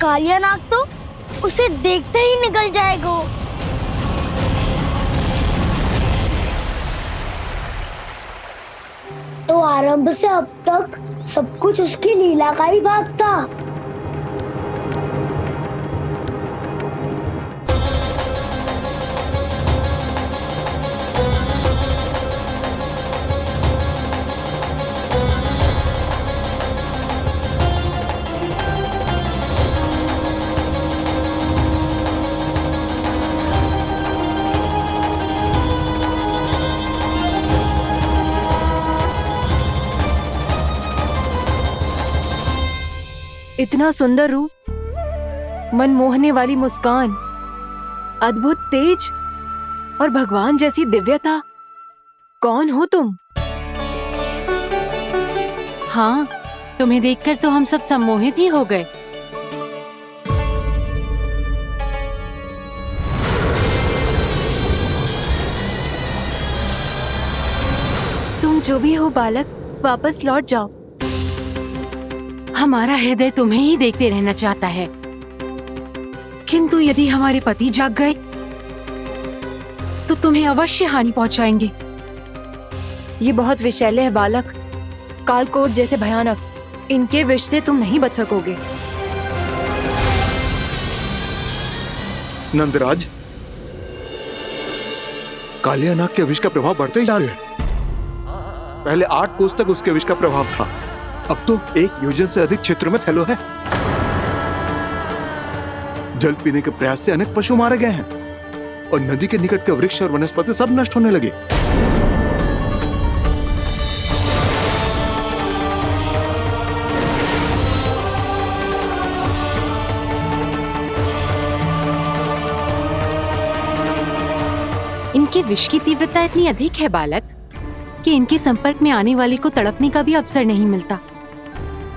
कालिया नाग तो उसे देखते ही निकल जाएगा। तो आरंभ से अब तक सब कुछ उसकी लीला का ही भाग था। इतना सुंदर रूप, मन मोहने वाली मुस्कान, अद्भुत तेज और भगवान जैसी दिव्यता। कौन हो तुम? हाँ, तुम्हें देखकर तो हम सब सम्मोहित ही हो गए। तुम जो भी हो बालक, वापस लौट जाओ। हमारा हृदय तुम्हें ही देखते रहना चाहता है, किंतु यदि हमारे पति जाग गए तो तुम्हें अवश्य हानि पहुंचाएंगे। ये बहुत विषैले है बालक, कालकोट जैसे भयानक। इनके विष से तुम नहीं बच सकोगे। नंदराज, कालिया नाग के विष का प्रभाव बढ़ते ही जा रहा है। पहले 8 कोस तक उसके विष का प्रभाव था, अब तो 1 योजन से अधिक क्षेत्र में फैलो है। जल पीने के प्रयास से अनेक पशु मारे गए हैं और नदी के निकट के वृक्ष और वनस्पति सब नष्ट होने लगे। इनके विष की तीव्रता इतनी अधिक है बालक कि इनके संपर्क में आने वाले को तड़पने का भी अवसर नहीं मिलता।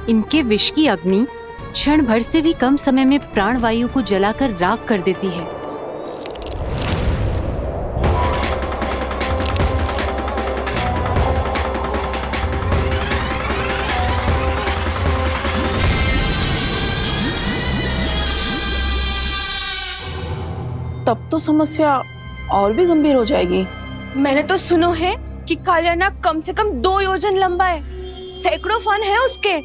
इनके विष की अग्नि क्षण भर से भी कम समय में प्राणवायु को जलाकर राख कर देती है। तब तो समस्या और भी गंभीर हो जाएगी। मैंने तो सुनो है कि कालिया नाग कम से कम 2 योजन लंबा है, सैकड़ों फन है उसके।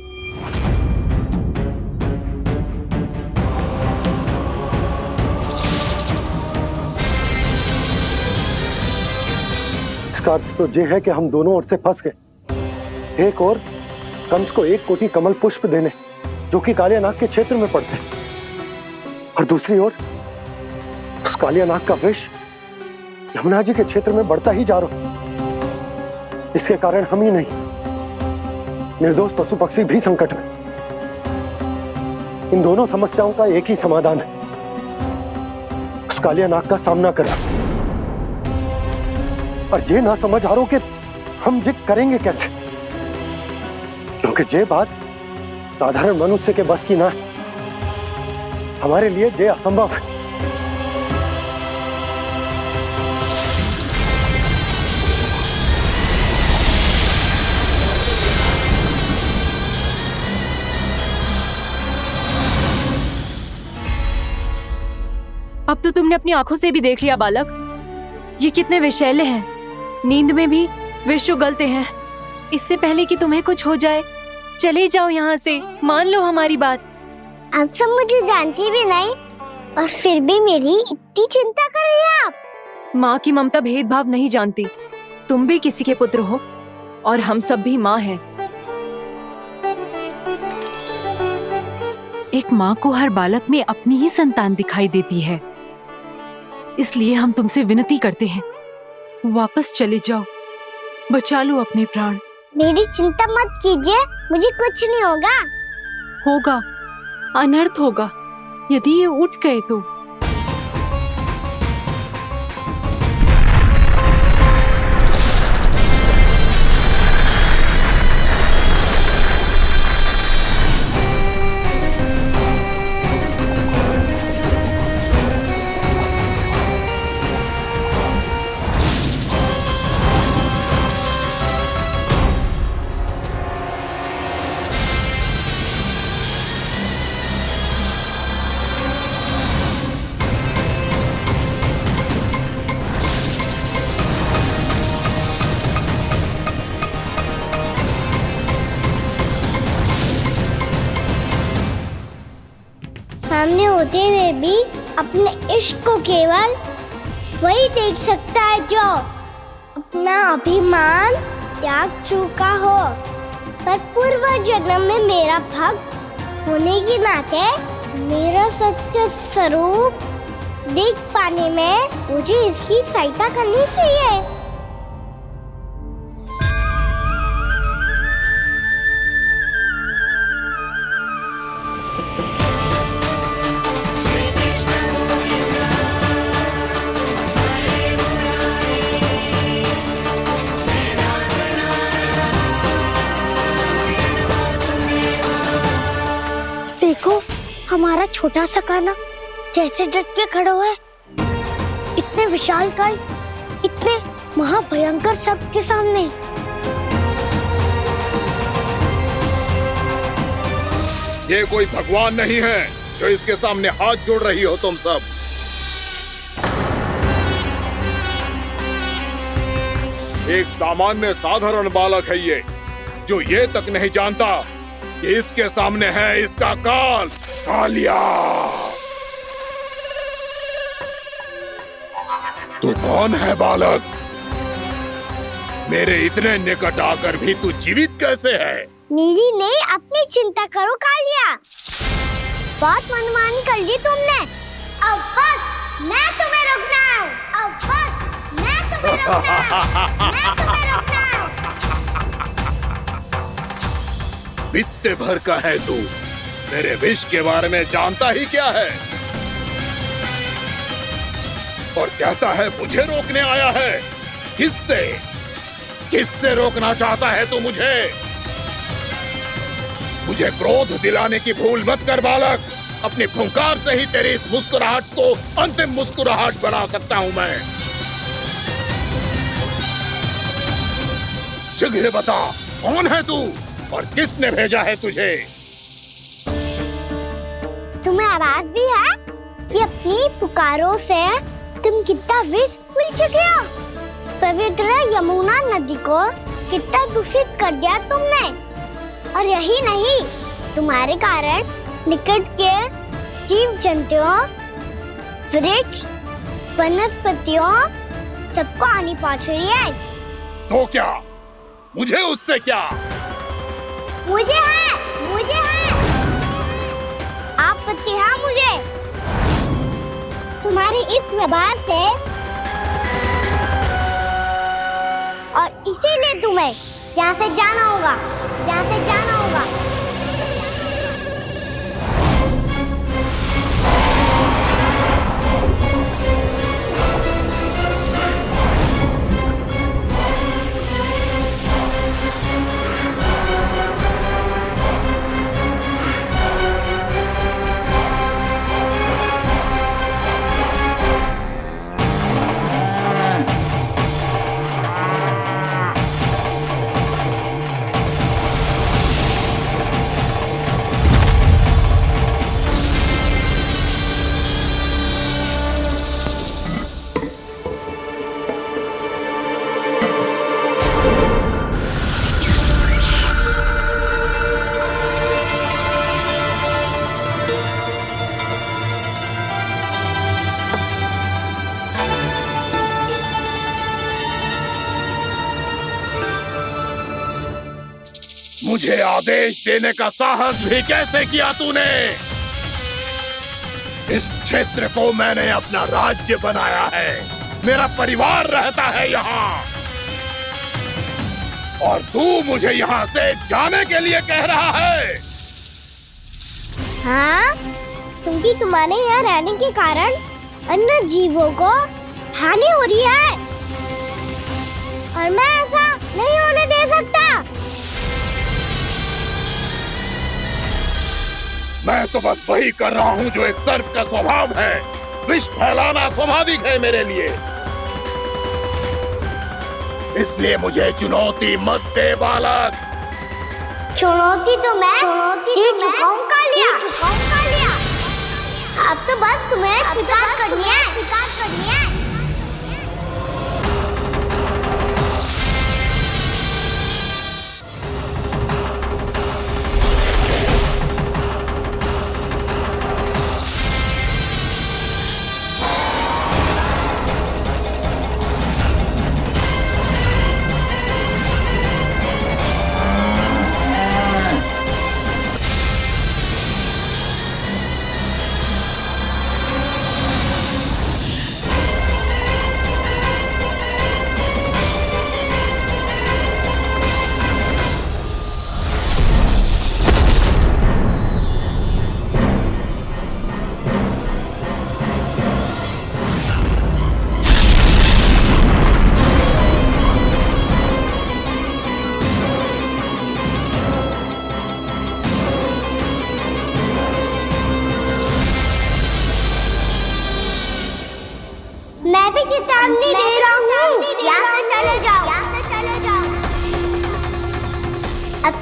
इसका अर्थ तो ये है कि हम दोनों ओर से फंस गए। एक और कंस को 1 कोटि कमल पुष्प देने जो कि कालिया नाग के क्षेत्र में पड़ते हैं, और दूसरी ओर उस कालिया नाग का विष यमुना जी के क्षेत्र में बढ़ता ही जा रहा। इसके कारण हम ही नहीं, निर्दोष पशु पक्षी भी संकट में। इन दोनों समस्याओं का एक ही समाधान है, उस कालिया नाग का सामना करना। और ये ना समझ आ रहा कि हम ये करेंगे कैसे, क्योंकि ये बात साधारण मनुष्य के बस की ना है। हमारे लिए ये असंभव है। अब तो तुमने अपनी आंखों से भी देख लिया बालक, ये कितने विषैले हैं। नींद में भी विष उगलते हैं। इससे पहले कि तुम्हें कुछ हो जाए, चले जाओ यहाँ से। मान लो हमारी बात। आप सब मुझे जानती भी नहीं और फिर भी मेरी इतनी चिंता कर रही हैं आप। माँ की ममता भेदभाव नहीं जानती। तुम भी किसी के पुत्र हो और हम सब भी माँ हैं। एक माँ को हर बालक में अपनी ही संतान दिखाई देती है, इसलिए हम तुमसे विनती करते हैं, वापस चले जाओ, बचा लो अपने प्राण। मेरी चिंता मत कीजिए, मुझे कुछ नहीं होगा। होगा, अनर्थ होगा यदि ये उठ गए तो। सामने होते हुए भी अपने इश्क को केवल वही देख सकता है जो अपना अभिमान त्याग चुका हो। पर पूर्व जन्म में मेरा भक्त होने के नाते मेरा सत्य स्वरूप देख पाने में मुझे इसकी सहायता करनी चाहिए। देखो हमारा छोटा सा कान्हा कैसे डट के खड़ा हुआ है, इतने विशालकाय, इतने महाभयंकर सबके सामने। ये कोई भगवान नहीं है जो इसके सामने हाथ जोड़ रही हो तुम सब। एक सामान्य साधारण बालक है ये, जो ये तक नहीं जानता कि इसके सामने है इसका काल, कालिया। तू कौन है बालक? मेरे इतने निकट आकर भी तू जीवित कैसे है? मेरी नहीं, अपनी चिंता करो कालिया। बहुत मनमानी कर ली तुमने। अब बस मैं तुम्हें रोकना हूँ। अब बस मैं तुम्हें रोकना हूँ। मैं तुम्हें रोकना हूँ। बित्ते भर का है तू, मेरे विष के बारे में जानता ही क्या है? और कहता है मुझे रोकने आया है। किससे? किससे रोकना चाहता है तू मुझे? मुझे क्रोध दिलाने की भूल मत कर बालक। अपनी फुंकार से ही तेरी इस मुस्कुराहट को अंतिम मुस्कुराहट बना सकता हूं मैं। शीघ्र बता, कौन है तू और किसने भेजा है तुझे? तुम्हें आवाज भी है कि अपनी पुकारों से तुम कितना विष भूल चुके हो। पवित्र यमुना नदी को कितना दूषित कर दिया तुमने। और यही नहीं, तुम्हारे कारण निकट के जीव जंतुओं, वृक्ष, वनस्पतियों सबको हानि पहुंच रही है। तो क्या? मुझे उससे क्या? मुझे है आपत्ति है मुझे तुम्हारे इस व्यवहार से। और इसीलिए तुम्हें यहाँ से जाना होगा। मुझे आदेश देने का साहस भी कैसे किया तूने? इस क्षेत्र को मैंने अपना राज्य बनाया है, मेरा परिवार रहता है यहाँ, और तू मुझे यहाँ से जाने के लिए कह रहा है? हाँ, क्योंकि तुम्हारे यहाँ रहने के कारण अन्य जीवों को हानि हो रही है और मैं ऐसा नहीं होने दे सकता। मैं तो बस वही कर रहा हूँ जो एक सर्प का स्वभाव है। विष फैलाना स्वाभाविक है मेरे लिए, इसलिए मुझे चुनौती मत दे बालक। चुनौती तो मैं दे चुका हूँ कालिया। अब तो बस तुम्हें स्वीकार करनी है।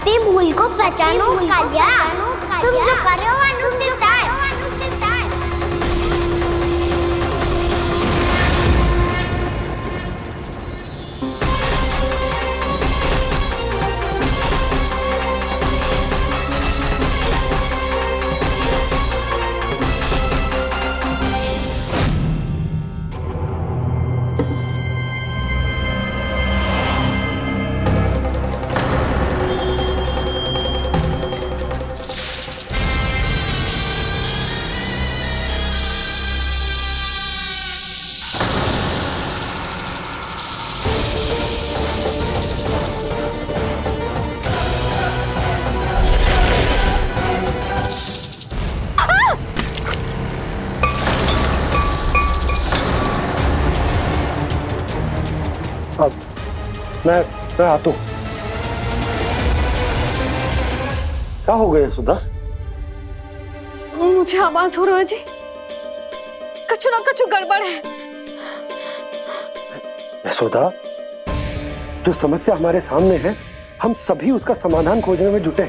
अपनी भूल को पहचानो कालिया। तुम जो कर रहे हो अनुचित है। अब मैं आता हूँ। क्या हो गया सुधा? मुझे आवाज हो रहा है जी, कछु ना कछु गड़बड़ है। यशोदा, जो समस्या हमारे सामने है, हम सभी उसका समाधान खोजने में जुटे।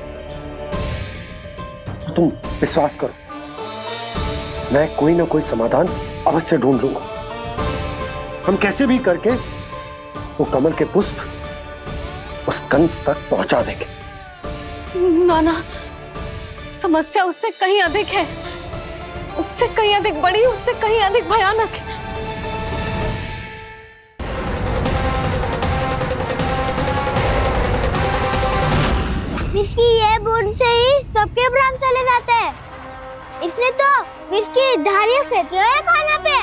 तो तुम विश्वास करो, मैं कोई ना कोई समाधान अवश्य ढूंढ लूंगा। हम कैसे भी करके वो कमल के पुष्प उस कंस तक पहुंचा देंगे। नाना, समस्या उससे कहीं अधिक है, उससे कहीं अधिक बड़ी, उससे कहीं अधिक भयानक है। विस्की ये बूंद से ही सबके प्राण चले जाते हैं। इसने तो विस्की धारियां फेंकी है खाना पे।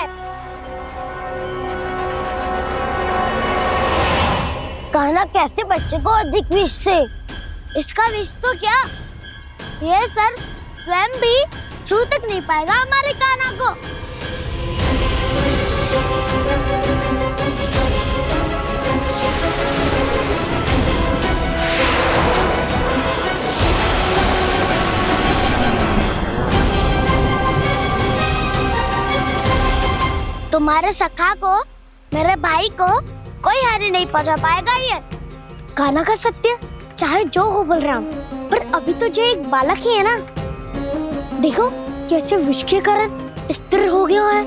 कान्हा कैसे बच्चे को अधिक विष से? इसका विष तो क्या, ये सर स्वयं भी छू तक नहीं पाएगा हमारे कान्हा को। तुम्हारे सखा को, मेरे भाई को कोई हानि नहीं पहुंचा पाएगा। ये कान्हा का सत्य चाहे जो हो बलराम, पर अभी तो जो एक बालक ही है ना। देखो कैसे विष के कारण स्थिर हो गया है।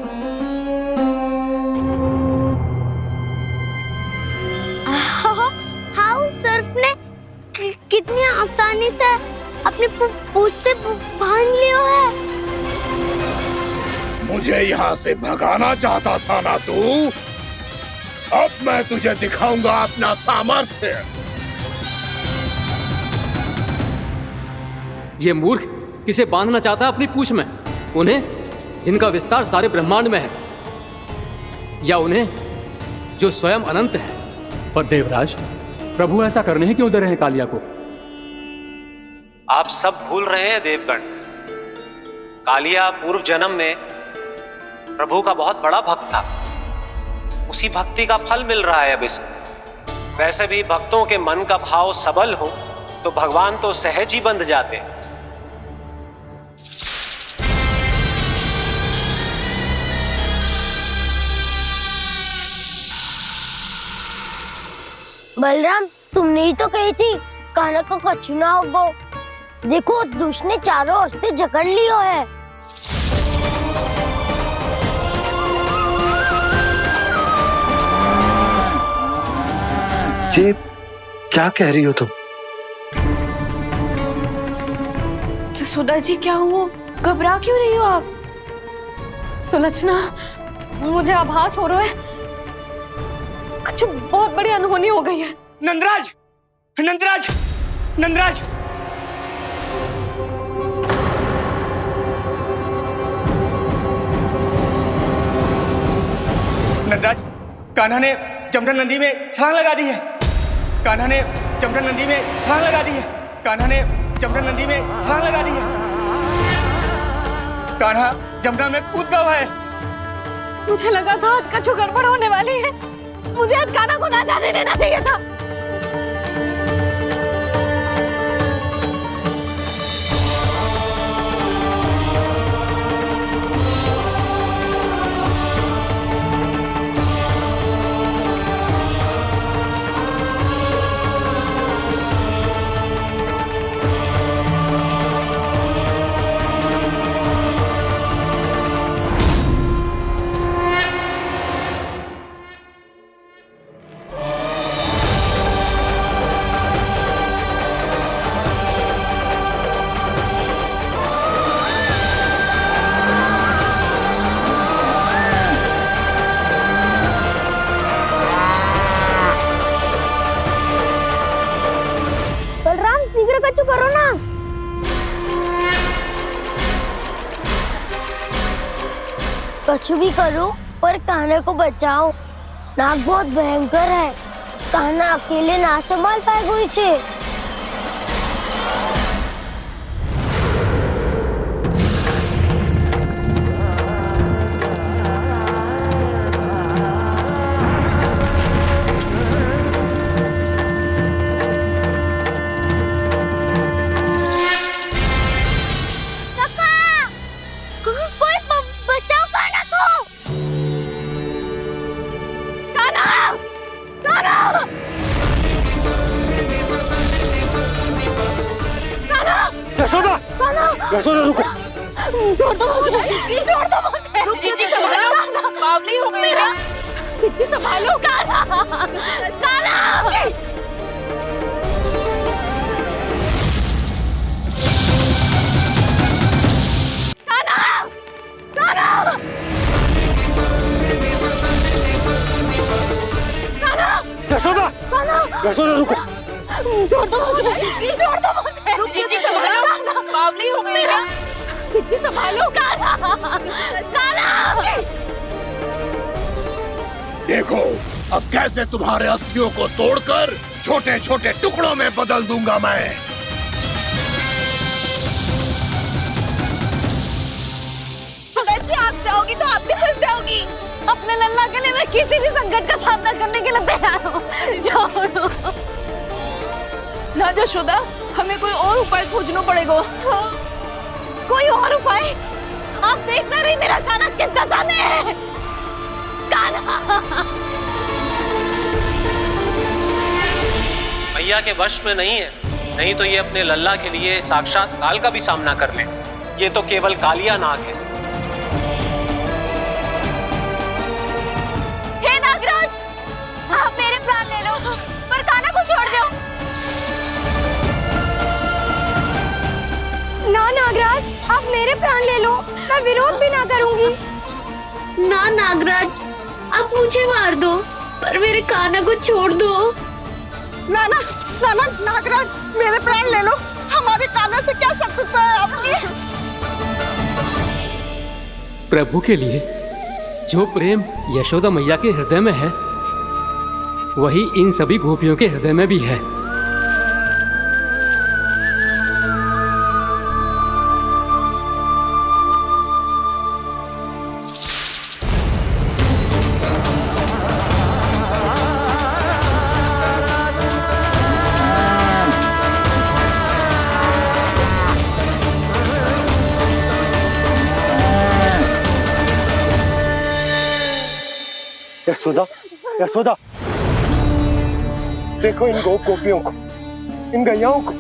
हाउ सर्फ ने कितनी आसानी से अपनी पूंछ से बांध लिया है। मुझे यहाँ से भगाना चाहता था ना तू? अब मैं तुझे दिखाऊंगा अपना सामर्थ्य। ये मूर्ख किसे बांधना चाहता है अपनी पूंछ में? उन्हें जिनका विस्तार सारे ब्रह्मांड में है, या उन्हें जो स्वयं अनंत है? पर देवराज, प्रभु ऐसा करने ही क्यों दे रहे हैं कालिया को? आप सब भूल रहे हैं देवगण। कालिया पूर्व जन्म में प्रभु का बहुत बड़ा भक्त था। उसी भक्ति का फल मिल रहा है अब इसे। वैसे भी भक्तों के मन का भाव सबल हो तो भगवान तो सहज ही बंध जाते हैं। बलराम, तुमने ही तो कही थी कान्हा को कछु ना होगो। देखो उस दुष्ट ने चारों ओर से जकड़ लियो है। ये क्या कह रही हो तुम? सुधा जी, क्या हुआ? घबरा क्यों रही हो आप? सुलक्षणा, मुझे आभास हो रहा है कुछ बहुत बड़ी अनहोनी हो गई है। नंदराज, नंदराज, नंदराज! नंदराज, कान्हा ने जमदग्नि नदी में छलांग लगा दी है। कान्हा ने जमदग्नि नदी में छलांग लगा दी है। कान्हा ने जमदग्नि नदी में छलांग लगा दी है। कान्हा जमुना में कूद गया है। मुझे लगा था आज कछु गड़बड़ होने वाली है। मुझे आज कान्हा को ना जाने देना चाहिए था। कुछ भी करो पर कान्हा को बचाओ। नाग बहुत भयंकर है, कान्हा अकेले ना संभाल पाएगा इसे। यशोदा रुको। छोड़ दो मुझे, प्लीज छोड़ दो मुझे। जीजी संभालो, बावली हो गई है। जीजी संभालो। कान्हा, कान्हा। यशोदा, यशोदा रुको। छोड़ दो मुझे, प्लीज छोड़ दो मुझे। जीजी संभालो, बावली हो गई है। जीजी संभालो। देखो अब कैसे तुम्हारे अस्थियों को तोड़कर छोटे छोटे टुकड़ों में बदल दूंगा मैं। सुधा जी आप जाओगी तो आप भी फंस जाओगी। अपने लल्ला के लिए मैं किसी भी संकट का सामना करने के लिए तैयार हूँ। छोड़ो ना यशोदा, हमें कोई और उपाय खोजना पड़ेगा। कोई और उपाय? आप देख ना रही मेरा कान्हा किस दशा में है। कान्हा मैया के वश में नहीं है, नहीं तो ये अपने लल्ला के लिए साक्षात काल का भी सामना कर ले। ये तो केवल कालिया नाग है। हे नागराज, आप मेरे प्राण ले लो पर कान्हा को छोड़ दो। ना नागराज, आप मेरे प्राण ले लो, मैं विरोध भी ना करूंगी। ना नागराज, आप मुझे मार दो पर मेरे कान्हा को छोड़ दो। ना ना ना ना नागराज, मेरे प्राण ले लो। हमारे कान्हा से क्या शत्रुता है आपकी? प्रभु के लिए जो प्रेम यशोदा मैया के हृदय में है, वही इन सभी गोपियों के हृदय में भी है। यशोदा, यशोदा, देखो इन गोप गोपियों को, इन गैयाओं को।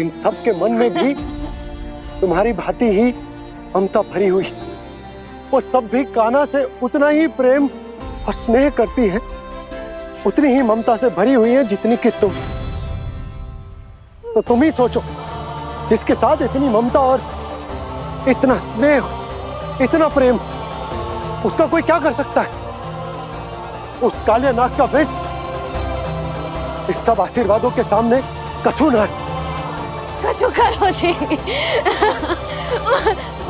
इन सब के मन में भी तुम्हारी भांति ही ममता भरी हुई। वो सब भी कान्हा से उतना ही प्रेम और स्नेह करती है, उतनी ही ममता से भरी हुई है जितनी कि तुम। तो तुम ही सोचो, जिसके साथ इतनी ममता और इतना स्नेह, इतना प्रेम, उसका कोई क्या कर सकता है? उस काले नाग का विष इस सब आशीर्वादों के सामने कछु न है। कछु करो जी।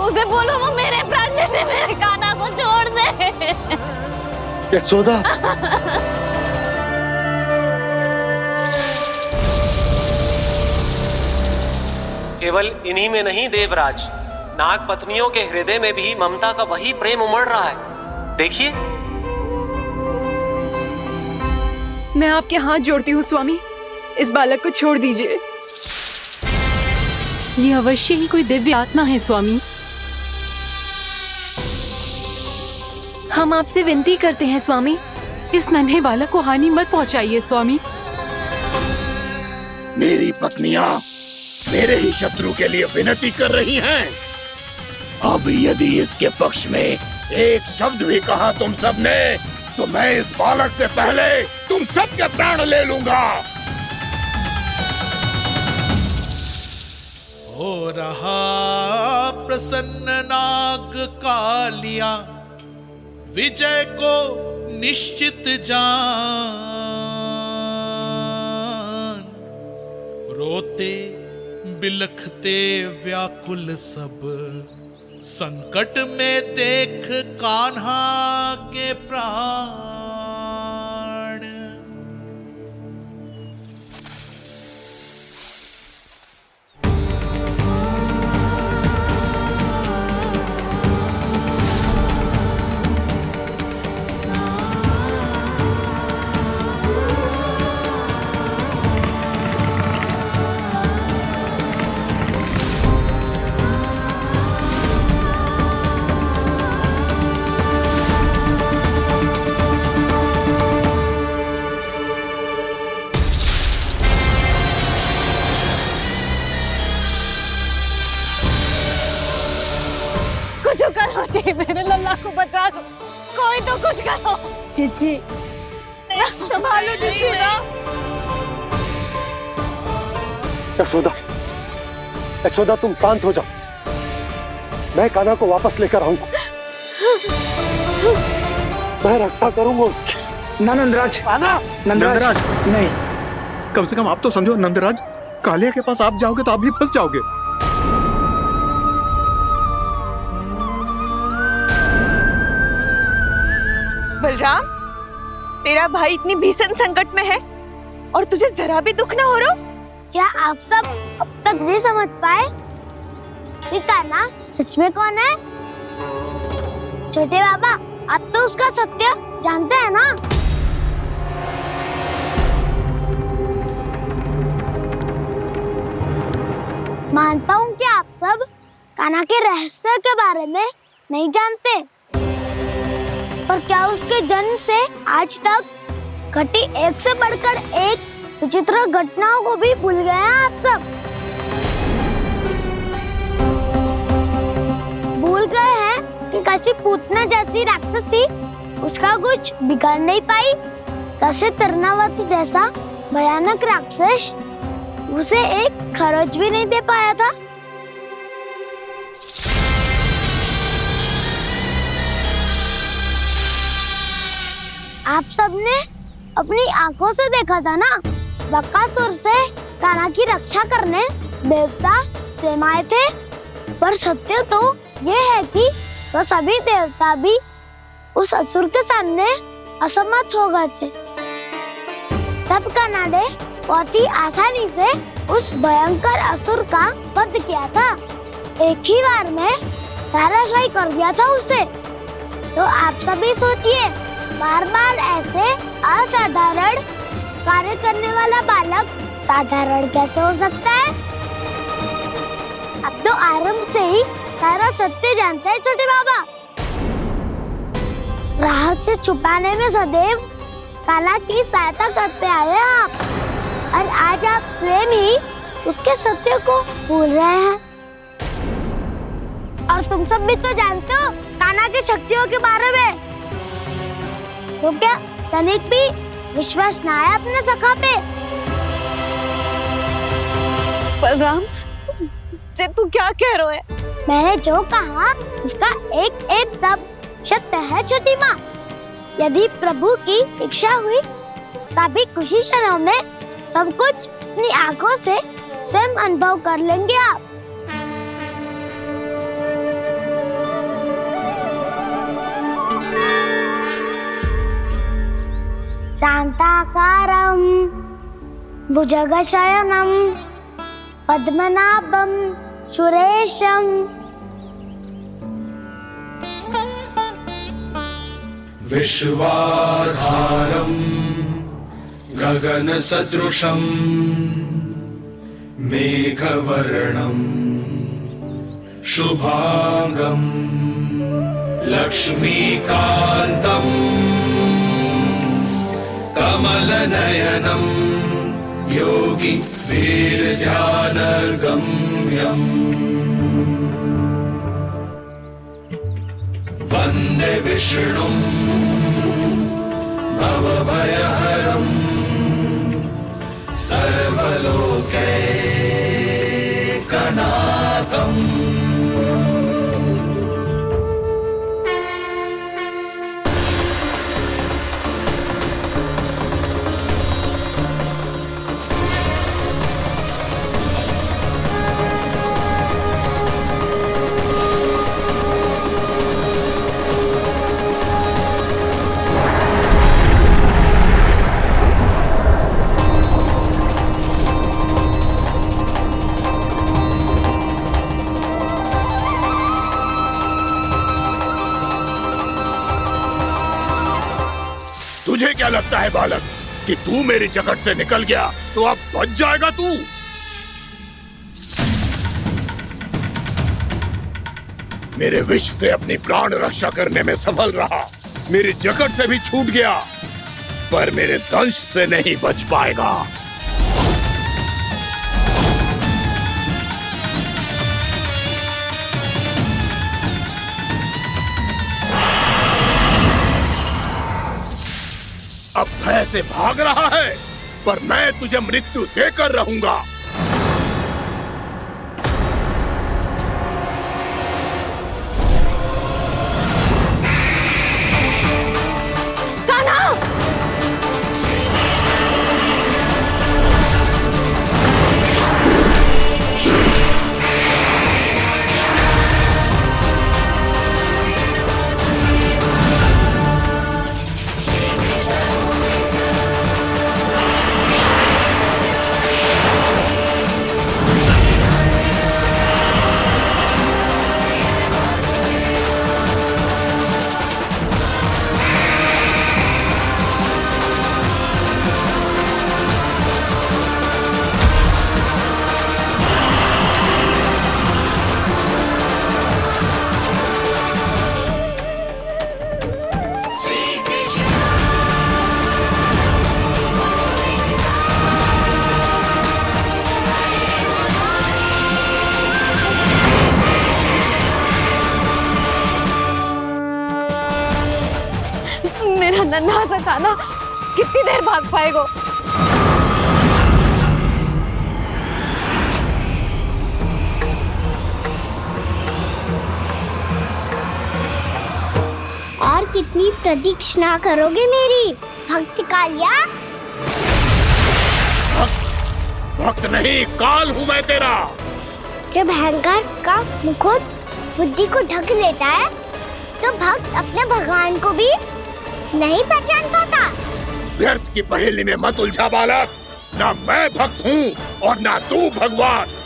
उसे बोलो वो मेरे प्राण ले ले, मेरे कान्हा को छोड़ दे। यशोदा, केवल इन्हीं में नहीं देवराज, नाग पत्नियों के हृदय में भी ममता का वही प्रेम उमड़ रहा है। देखिए। मैं आपके हाथ जोड़ती हूँ स्वामी, इस बालक को छोड़ दीजिए। ये अवश्य ही कोई दिव्य आत्मा है स्वामी। हम आपसे विनती करते हैं स्वामी, इस नन्हे बालक को हानि मत पहुंचाइए स्वामी। मेरी पत्नियां मेरे ही शत्रु के लिए विनती कर रही हैं। अब यदि इसके पक्ष में एक शब्द भी कहा तुम सबने, तो मैं इस बालक से पहले तुम सबके प्राण ले लूंगा। हो रहा प्रसन्न नाग कालिया, विजय को निश्चित जान। रोते बिलखते व्याकुल सब संकट में देख कान्हा के प्राण। कुछ करो जी, मेरे लल्ला को बचा लो, कोई तो कुछ करो। जीजी संभालो जी ना। यशोदा, यशोदा तुम शांत हो जाओ, मैं कान्हा को वापस लेकर आऊंगा, मैं रक्षा करूंगा उसकी। ना नंदराज, नंदराज नहीं, कम से कम आप तो समझो नंदराज, कालिया के पास आप जाओगे तो आप भी फंस जाओगे। बलराम, तेरा भाई इतनी भीषण संकट में है और तुझे जरा भी दुख ना हो रहा? क्या आप सब अब तक नहीं समझ पाए कि कान्हा सच में कौन है? छोटे बाबा, आप तो उसका सत्य जानते हैं ना? मानता हूँ कि आप सब कान्हा के रहस्य के बारे में नहीं जानते, पर क्या उसके जन्म से आज तक घटी एक से बढ़कर एक विचित्र घटनाओं को भी भूल गए हैं आप सब? भूल गए हैं कि कैसी पूतना जैसी राक्षसी उसका कुछ बिगाड़ नहीं पाई, कैसे तरनावती जैसा भयानक राक्षस उसे एक खरोच भी नहीं दे पाया था। आप सबने अपनी आंखों से देखा था ना, बकासुर से कान्हा की रक्षा करने देवता स्वयं आए थे, पर सत्य तो ये है कि वो सभी देवता भी उस असुर के सामने असमर्थ हो गए थे। तब कान्हा ने बहुत ही आसानी से उस भयंकर असुर का वध किया था, एक ही बार में धराशायी कर दिया था उसे। तो आप सभी सोचिए, बार बार ऐसे असाधारण कार्य करने वाला बालक साधारण कैसे हो सकता है? अब तो आरंभ से ही सारा सत्य जानते हैं छोटे बाबा। रहस्य छुपाने में सदैव कान्हा की सहायता करते आए हैं आप, और आज आप स्वयं ही उसके सत्य को भूल रहे हैं। और तुम सब भी तो जानते हो कान्हा की शक्तियों के बारे में, तो क्या तनिक भी विश्वास न आया अपने सखा पे? बलराम, जे तू क्या कह रहा है? मैंने जो कहा उसका एक एक शब्द सत्य है छोटी माँ। यदि प्रभु की इच्छा हुई तभी कुछ ही क्षणों में सब कुछ अपनी आंखों से स्वयं अनुभव कर लेंगे आप। शांताकारं भुजगशयनं पद्मनाभं सुरेशं विश्वाधारं गगनसदृशं मेघवर्णं शुभांगं लक्ष्मीकान्तं कमलनयनं योगी वीरध्यानगम्यम् वन्दे विष्णुं भवभयहरं सर्वलोकैकनाथम्। तुम्हें क्या लगता है बालक कि तू मेरी जकड़ से निकल गया तो अब बच जाएगा तू? मेरे विष से अपनी प्राण रक्षा करने में सफल रहा, मेरी जकड़ से भी छूट गया, पर मेरे दंश से नहीं बच पाएगा। अब भय से भाग रहा है, पर मैं तुझे मृत्यु देकर रहूंगा। नन्हा सा कान्हा कितनी देर भाग पाएगा? और कितनी प्रतीक्षा करोगे मेरी भक्त कालिया? भक्त नहीं, काल हूँ मैं तेरा। जब अहंकार का मुकुट बुद्धि को ढक लेता है तो भक्त अपने भगवान को भी नहीं पहचान पाता। व्यर्थ की पहेली में मत उलझा बालक, ना मैं भक्त हूँ और ना तू भगवान।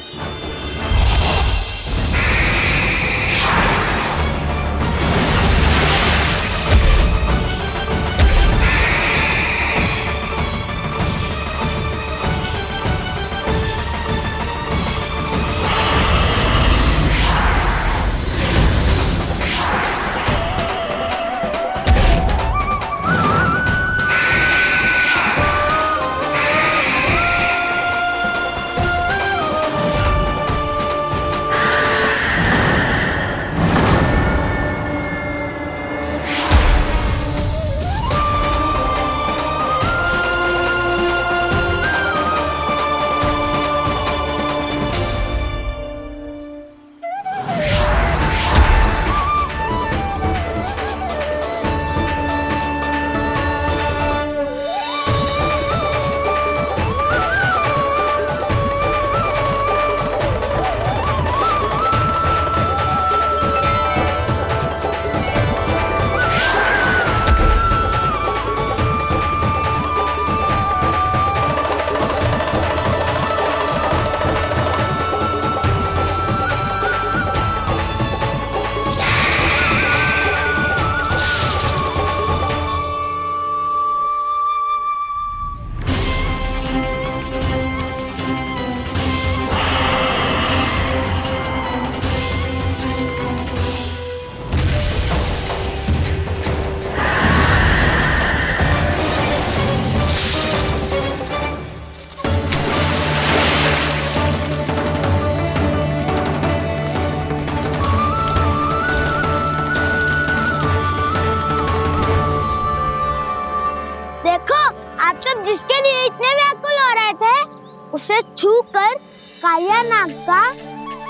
उसे छूकर कालिया नाग का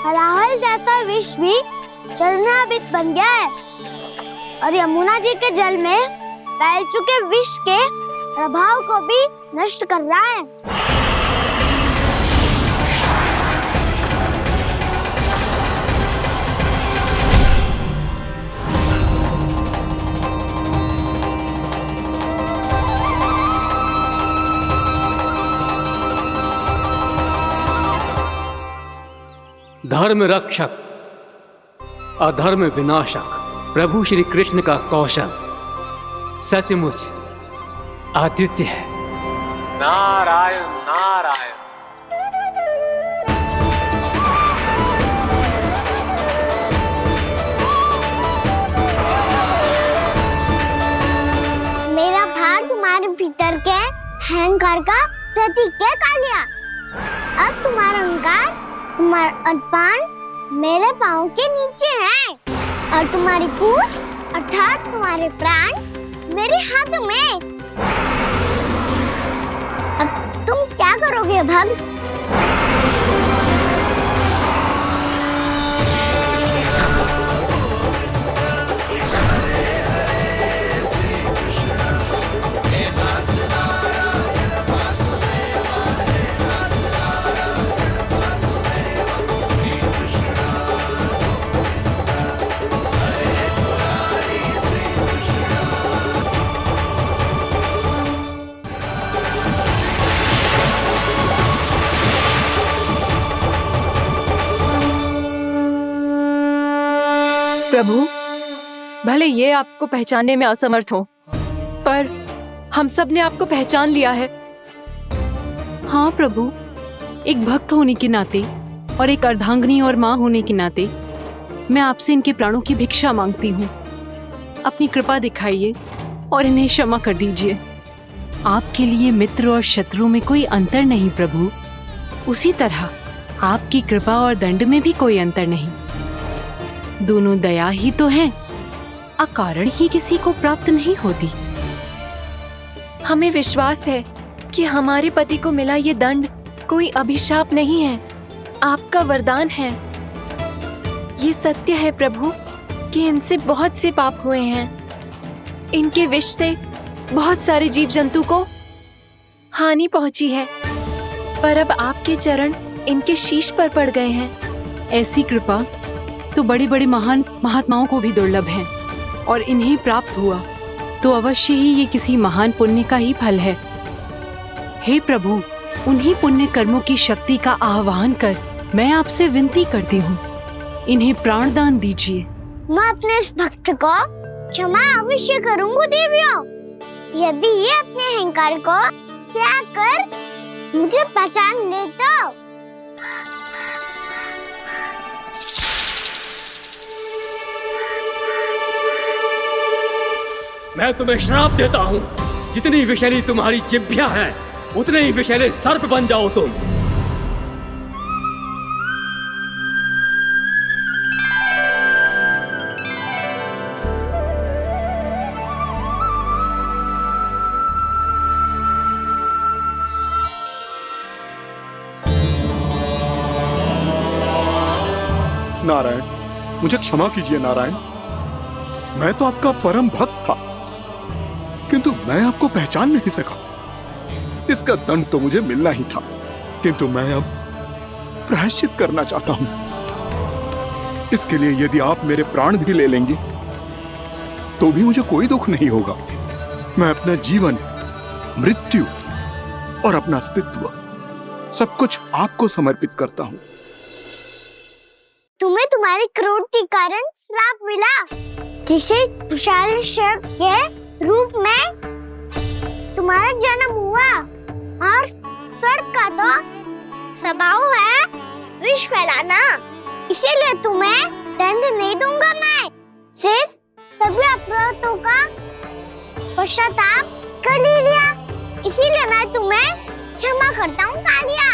हलाहल जैसा विष भी चरणामृत बन गया है और यमुना जी के जल में फैल चुके विष के प्रभाव को भी नष्ट कर रहा है। धर्म रक्षक अधर्म विनाशक प्रभु श्री कृष्ण का कौशल सचमुच आदित्य है। नारायण नारायण। मेरा भाग तुम्हारे भीतर के अहंकार का प्रतीक है कालिया। अब तुम्हारा अहंकार, तुम्हारा अर्पण मेरे पाँव के नीचे है और तुम्हारी पूंछ अर्थात तुम्हारे प्राण मेरे हाथ में। अब तुम क्या करोगे भक्त? प्रभु, भले ये आपको पहचानने में असमर्थ हो, पर हम सब ने आपको पहचान लिया है। हाँ प्रभु, एक भक्त होने के नाते और एक अर्धांगिनी और माँ होने के नाते मैं आपसे इनके प्राणों की भिक्षा मांगती हूँ। अपनी कृपा दिखाइए और इन्हें क्षमा कर दीजिए। आपके लिए मित्र और शत्रु में कोई अंतर नहीं प्रभु। उसी तरह आपकी कृपा और दंड में भी कोई अंतर नहीं। दोनों दया ही तो हैं, अकारण ही किसी को प्राप्त नहीं होती। हमें विश्वास है कि हमारे पति को मिला ये दंड कोई अभिशाप नहीं है, आपका वरदान है। ये सत्य है प्रभु कि इनसे बहुत से पाप हुए हैं। इनके विष से बहुत सारे जीव जंतु को हानि पहुंची है, पर अब आपके चरण इनके शीश पर पड़ गए हैं। ऐसी कृपा तो बड़े बड़े महान महात्माओं को भी दुर्लभ है, और इन्हें प्राप्त हुआ तो अवश्य ही ये किसी महान पुण्य का ही फल है। हे प्रभु, उन्हीं पुण्य कर्मों की शक्ति का आह्वान कर मैं आपसे विनती करती हूँ, इन्हें प्राण दान दीजिए। मैं अपने इस भक्त को क्षमा अवश्य करूँगा देवियों, यदि ये अपने अहंकार को त्याग कर मुझे पहचान ले तो। मैं तुम्हें श्राप देता हूँ, जितनी विषैली तुम्हारी जिह्वा है उतने ही विषैले सर्प बन जाओ तुम। नारायण, मुझे क्षमा कीजिए नारायण। मैं तो आपका परम भक्त था, किंतु मैं आपको पहचान नहीं सका। इसका दंड तो मुझे मिलना ही था, किंतु मैं अब प्रायश्चित करना चाहता हूं। इसके लिए यदि आप मेरे प्राण भी ले लेंगे तो भी मुझे कोई दुख नहीं होगा। मैं अपना जीवन, मृत्यु और अपना अस्तित्व सब कुछ आपको समर्पित करता हूं। तुम्हें तुम्हारी क्रोध के कारण श्राप मिला, जिसे विशाल सर्प के रूप में तुम्हारा जन्म हुआ, और सर्प का तो स्वभाव है विष फैलाना। इसीलिए तुम्हें दंड नहीं दूंगा मैं। शेष सभी अपराधों का पश्चाताप कर लिया, इसीलिए मैं तुम्हें क्षमा करता हूँ कालिया।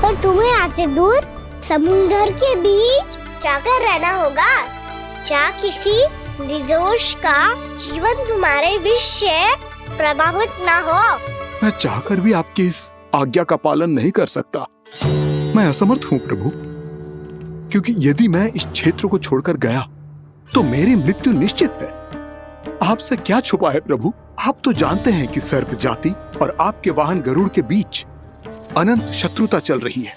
पर तुम्हें यहाँ से दूर समुद्र के बीच जाकर रहना होगा, जहाँ किसी निर्दोष का जीवन तुम्हारे विष से प्रभावित ना हो। मैं चाहकर भी आपकी इस आज्ञा का पालन नहीं कर सकता। मैं असमर्थ हूँ प्रभु, क्योंकि यदि मैं इस क्षेत्र को छोड़कर गया तो मेरी मृत्यु निश्चित है। आपसे क्या छुपा है प्रभु? आप तो जानते हैं कि सर्प जाति और आपके वाहन गरुड़ के बीच अनंत शत्रुता चल रही है,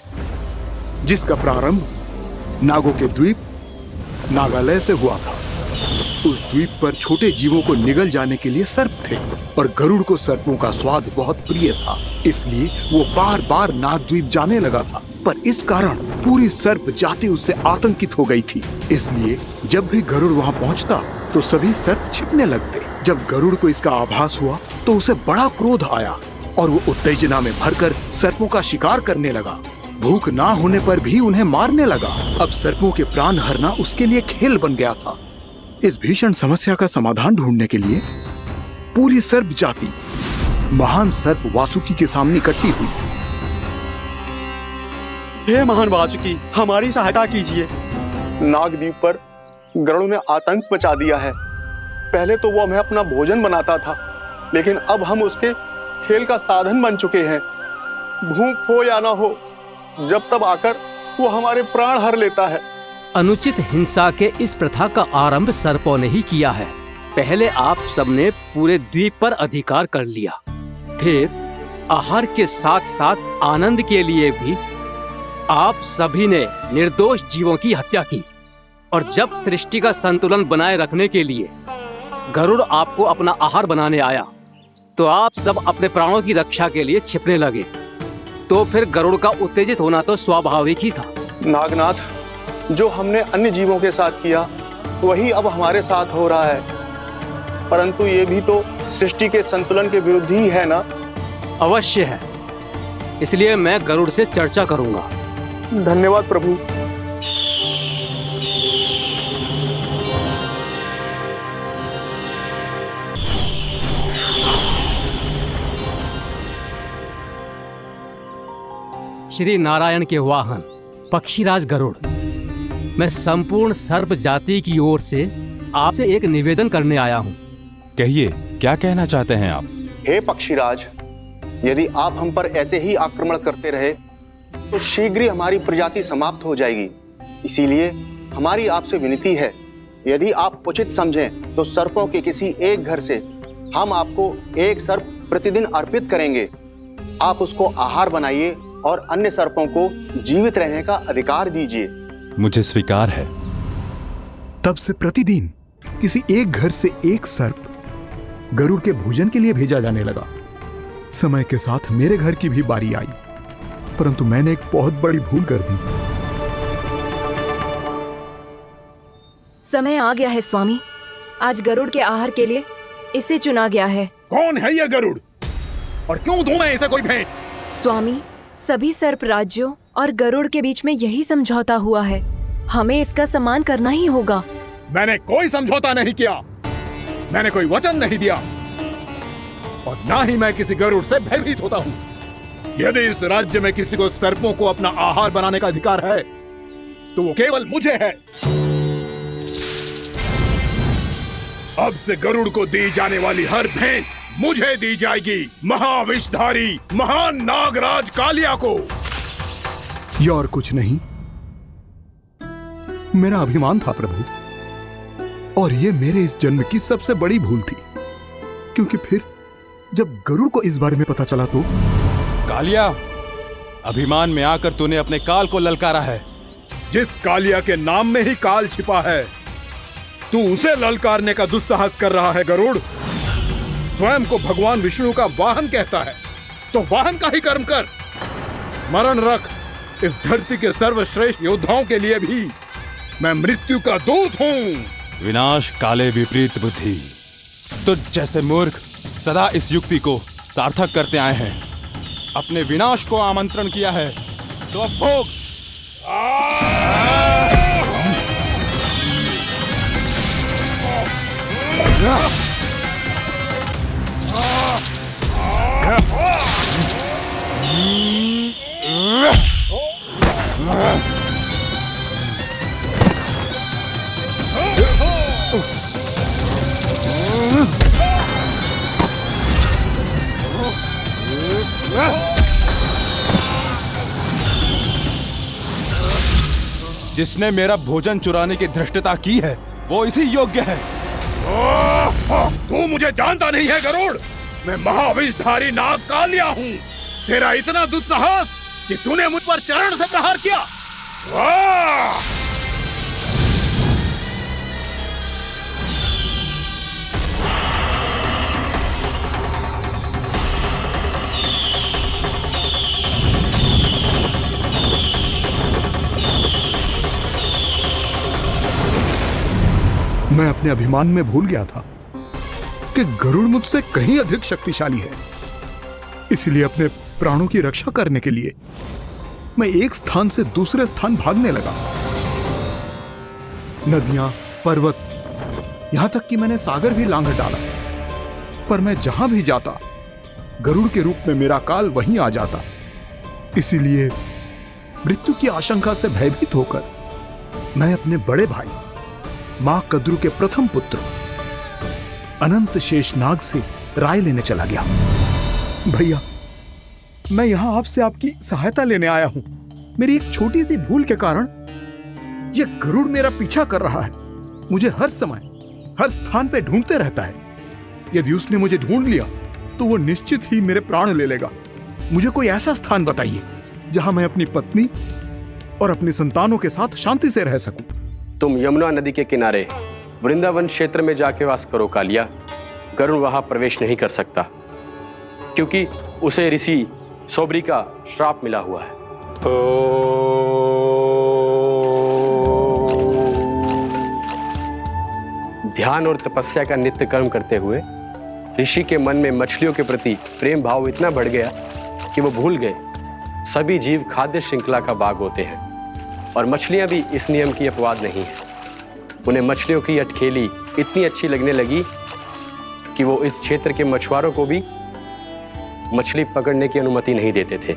जिसका प्रारंभ नागों के द्वीप नागालय से हुआ था। उस द्वीप पर छोटे जीवों को निगल जाने के लिए सर्प थे, और गरुड़ को सर्पों का स्वाद बहुत प्रिय था, इसलिए वो बार बार नागद्वीप जाने लगा था। पर इस कारण पूरी सर्प जाति उससे आतंकित हो गई थी, इसलिए जब भी गरुड़ वहां पहुंचता तो सभी सर्प छिपने लगते। जब गरुड़ को इसका आभास हुआ तो उसे बड़ा क्रोध आया और वो उत्तेजना में भरकर सर्पों का शिकार करने लगा। भूख ना होने पर भी उन्हें मारने लगा। अब सर्पों के प्राण हरना उसके लिए खेल बन गया था। इस भीषण समस्या का समाधान ढूंढने के लिए पूरी सर्प जाति महान सर्प वासुकी के सामने इकट्ठी हुई। हे महान वासुकी, हमारी सहायता कीजिए। नागद्वीप पर गरुड़ ने आतंक मचा दिया है। पहले तो वो हमें अपना भोजन बनाता था, लेकिन अब हम उसके खेल का साधन बन चुके हैं। भूख हो या ना हो, जब तब आकर वो हमारे प्राण हर लेता है। अनुचित हिंसा के इस प्रथा का आरंभ सर्पों ने ही किया है। पहले आप सबने पूरे द्वीप पर अधिकार कर लिया, फिर आहार के साथ साथ आनंद के लिए भी आप सभी ने निर्दोष जीवों की हत्या की। और जब सृष्टि का संतुलन बनाए रखने के लिए गरुड़ आपको अपना आहार बनाने आया, तो आप सब अपने प्राणों की रक्षा के लिए छिपने लगे। तो फिर गरुड़ का उत्तेजित होना तो स्वाभाविक ही था। नागनाथ, जो हमने अन्य जीवों के साथ किया वही अब हमारे साथ हो रहा है, परंतु ये भी तो सृष्टि के संतुलन के विरुद्ध ही है ना? अवश्य है, इसलिए मैं गरुड़ से चर्चा करूंगा। धन्यवाद प्रभु। श्री नारायण के वाहन पक्षीराज गरुड़, मैं संपूर्ण सर्प जाति की ओर से आपसे एक निवेदन करने आया हूँ। कहिए, क्या कहना चाहते हैं आप? हे पक्षीराज, यदि आप हम पर ऐसे ही आक्रमण करते रहे तो शीघ्र ही हमारी प्रजाति समाप्त हो जाएगी। इसीलिए हमारी आपसे विनती है, यदि आप उचित समझें तो सर्पों के किसी एक घर से हम आपको एक सर्प प्रतिदिन अर्पित करेंगे। आप उसको आहार बनाइए और अन्य सर्पों को जीवित रहने का अधिकार दीजिए। मुझे स्वीकार है। तब से प्रतिदिन किसी एक घर से एक सर्प गरुड़ के भोजन के लिए भेजा जाने लगा। समय के साथ मेरे घर की भी बारी आई, परंतु मैंने एक बहुत बड़ी भूल कर दी। समय आ गया है स्वामी, आज गरुड़ के आहार के लिए इसे चुना गया है। कौन है यह गरुड़ और क्यों दूं मैं इसे कोई भेंट? स्वामी, सभी सर्प राज्यों और गरुड़ के बीच में यही समझौता हुआ है, हमें इसका सम्मान करना ही होगा। मैंने कोई समझौता नहीं किया, मैंने कोई वचन नहीं दिया और ना ही मैं किसी गरुड़ से भयभीत होता हूँ। यदि इस राज्य में किसी को सर्पों को अपना आहार बनाने का अधिकार है तो वो केवल मुझे है। अब से गरुड़ को दी जाने वाली हर भेंट मुझे दी जाएगी, महाविषधारी महान नागराज कालिया को। यह और कुछ नहीं, मेरा अभिमान था प्रभु, और यह मेरे इस जन्म की सबसे बड़ी भूल थी, क्योंकि फिर जब गरुड़ को इस बारे में पता चला तो। कालिया, अभिमान में आकर तूने अपने काल को ललकारा है। जिस कालिया के नाम में ही काल छिपा है, तू उसे ललकारने का दुस्साहस कर रहा है गरुड़। स्वयं को भगवान विष्णु का वाहन कहता है तो वाहन का ही कर्म कर। स्मरण रख, इस धरती के सर्वश्रेष्ठ योद्धाओं के लिए भी मैं मृत्यु का दूत हूँ। विनाश काले विपरीत बुद्धि। तुझ जैसे मूर्ख सदा इस युक्ति को सार्थक करते आए हैं। अपने विनाश को आमंत्रण किया है तो अब भोग। जिसने मेरा भोजन चुराने की धृष्टता की है वो इसी योग्य है। तू मुझे जानता नहीं है गरुड़, मैं महाविषधारी नाग कालिया हूँ। तेरा इतना दुस्साहस कि तूने मुझ पर चरण से प्रहार किया। मैं अपने अभिमान में भूल गया था कि गरुड़ मुझसे कहीं अधिक शक्तिशाली है। इसलिए अपने प्राणों की रक्षा करने के लिए मैं एक स्थान से दूसरे स्थान भागने लगा। नदियां, पर्वत, यहां तक कि मैंने सागर भी लांघ डाला, पर मैं जहां भी जाता गरुड़ के रूप में मेरा काल वहीं आ जाता। इसीलिए मृत्यु की आशंका से भयभीत होकर मैं अपने बड़े भाई मां कद्रु के प्रथम पुत्र अनंत शेषनाग से राय लेने चला गया। भैया, मैं यहां आपसे आपकी सहायता लेने आया हूं। मेरी एक छोटी सी भूल के कारण यह गरुड़ मेरा पीछा कर रहा है। मुझे हर समय हर स्थान पे ढूंढते रहता है। यदि उसने मुझे ढूंढ लिया तो वो निश्चित ही मेरे प्राण ले लेगा। मुझे कोई ऐसा स्थान बताइए जहां मैं अपनी पत्नी और अपनी संतानों के साथ शांति से रह सकूं। तुम यमुना नदी के किनारे वृंदावन क्षेत्र में जाके वास करो कालिया। गरुड़ वहां प्रवेश नहीं कर सकता क्योंकि उसे ऋषि सोबरी का श्राप मिला हुआ है। ध्यान और तपस्या का नित्य कर्म करते हुए ऋषि के मन में मछलियों के प्रति प्रेम भाव इतना बढ़ गया कि वो भूल गए सभी जीव खाद्य श्रृंखला का भाग होते हैं और मछलियां भी इस नियम की अपवाद नहीं है। उन्हें मछलियों की अटखेली इतनी अच्छी लगने लगी कि वो इस क्षेत्र के मछुआरों को भी मछली पकड़ने की अनुमति नहीं देते थे।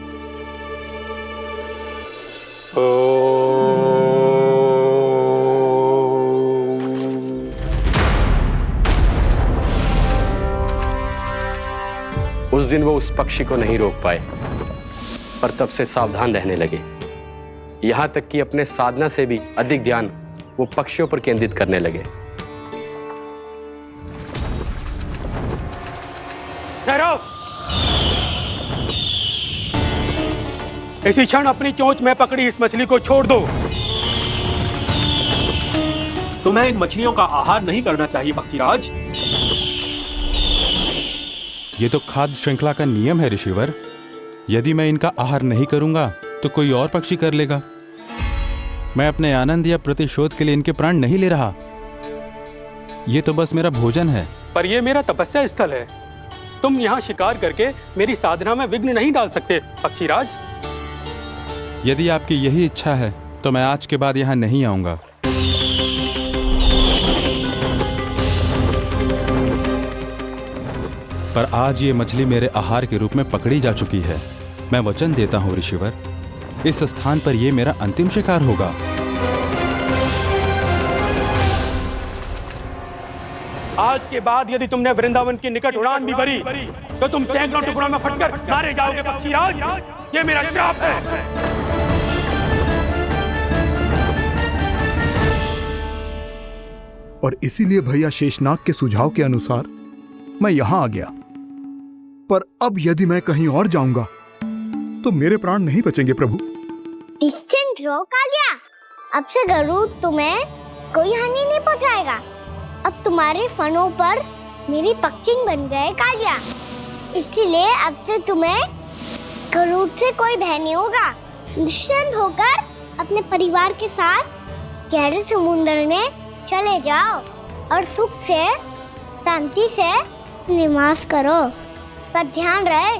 उस दिन वो उस पक्षी को नहीं रोक पाए, पर तब से सावधान रहने लगे। यहां तक कि अपने साधना से भी अधिक ध्यान वो पक्षियों पर केंद्रित करने लगे। ठहरो! इसी क्षण अपनी चोंच में पकड़ी इस मछली को छोड़ दो। तुम्हें इन मछलियों का आहार नहीं करना चाहिए पक्षीराज। ये तो खाद्य श्रृंखला का नियम है ऋषिवर। यदि मैं इनका आहार नहीं करूंगा तो कोई और पक्षी कर लेगा। मैं अपने आनंद या प्रतिशोध के लिए इनके प्राण नहीं ले रहा। ये तो बस मेरा भोजन है। पर यह मेरा तपस्या स्थल है। तुम यहाँ शिकार करके मेरी साधना में विघ्न नहीं डाल सकते पक्षीराज। यदि आपकी यही इच्छा है तो मैं आज के बाद यहाँ नहीं आऊंगा। पर आज ये मछली मेरे आहार के रूप में पकड़ी जा चुकी है। मैं वचन देता हूँ ऋषिवर, इस स्थान पर यह मेरा अंतिम शिकार होगा। आज के बाद यदि तुमने वृंदावन की निकट उड़ान भी भरी तो तुम सैकड़ों टुकड़ों में फटकर मारे जाओगे पक्षीराज। ये मेरा श्राप है। और इसीलिए भैया शेषनाग के सुझाव के अनुसार मैं यहां आ गया। पर अब यदि मैं कहीं और जाऊंगा तो मेरे प्राण नहीं बचेंगे प्रभु। निश्चिंत रहो कालिया, अब से गरुड़ तुम्हें कोई हानि नहीं पहुंचाएगा। अब तुम्हारे फनों पर मेरी पक्षिंग बन गए कालिया, इसीलिए अब से तुम्हें गरुड़ से कोई भय नहीं होगा। निश्चिंत होकर अपने परिवार के साथ गहरे समुद्र में चले जाओ और सुख से शांति से निवास करो। पर ध्यान रहे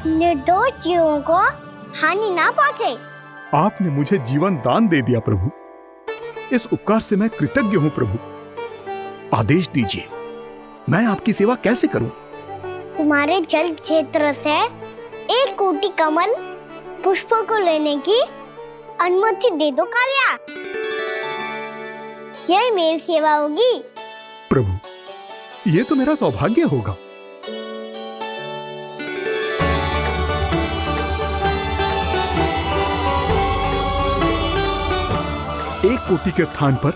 निर्दोष जीवों को हानि ना पहुंचे। आपने मुझे जीवन दान दे दिया प्रभु, इस उपकार से मैं कृतज्ञ हूँ प्रभु। आदेश दीजिए, मैं आपकी सेवा कैसे करूं? तुम्हारे जल क्षेत्र से 1 कोटि कमल पुष्पों को लेने की अनुमति दे दो कालिया। यह मेरी सेवा होगी। प्रभु, ये तो मेरा सौभाग्य होगा। 1 कोटि के स्थान पर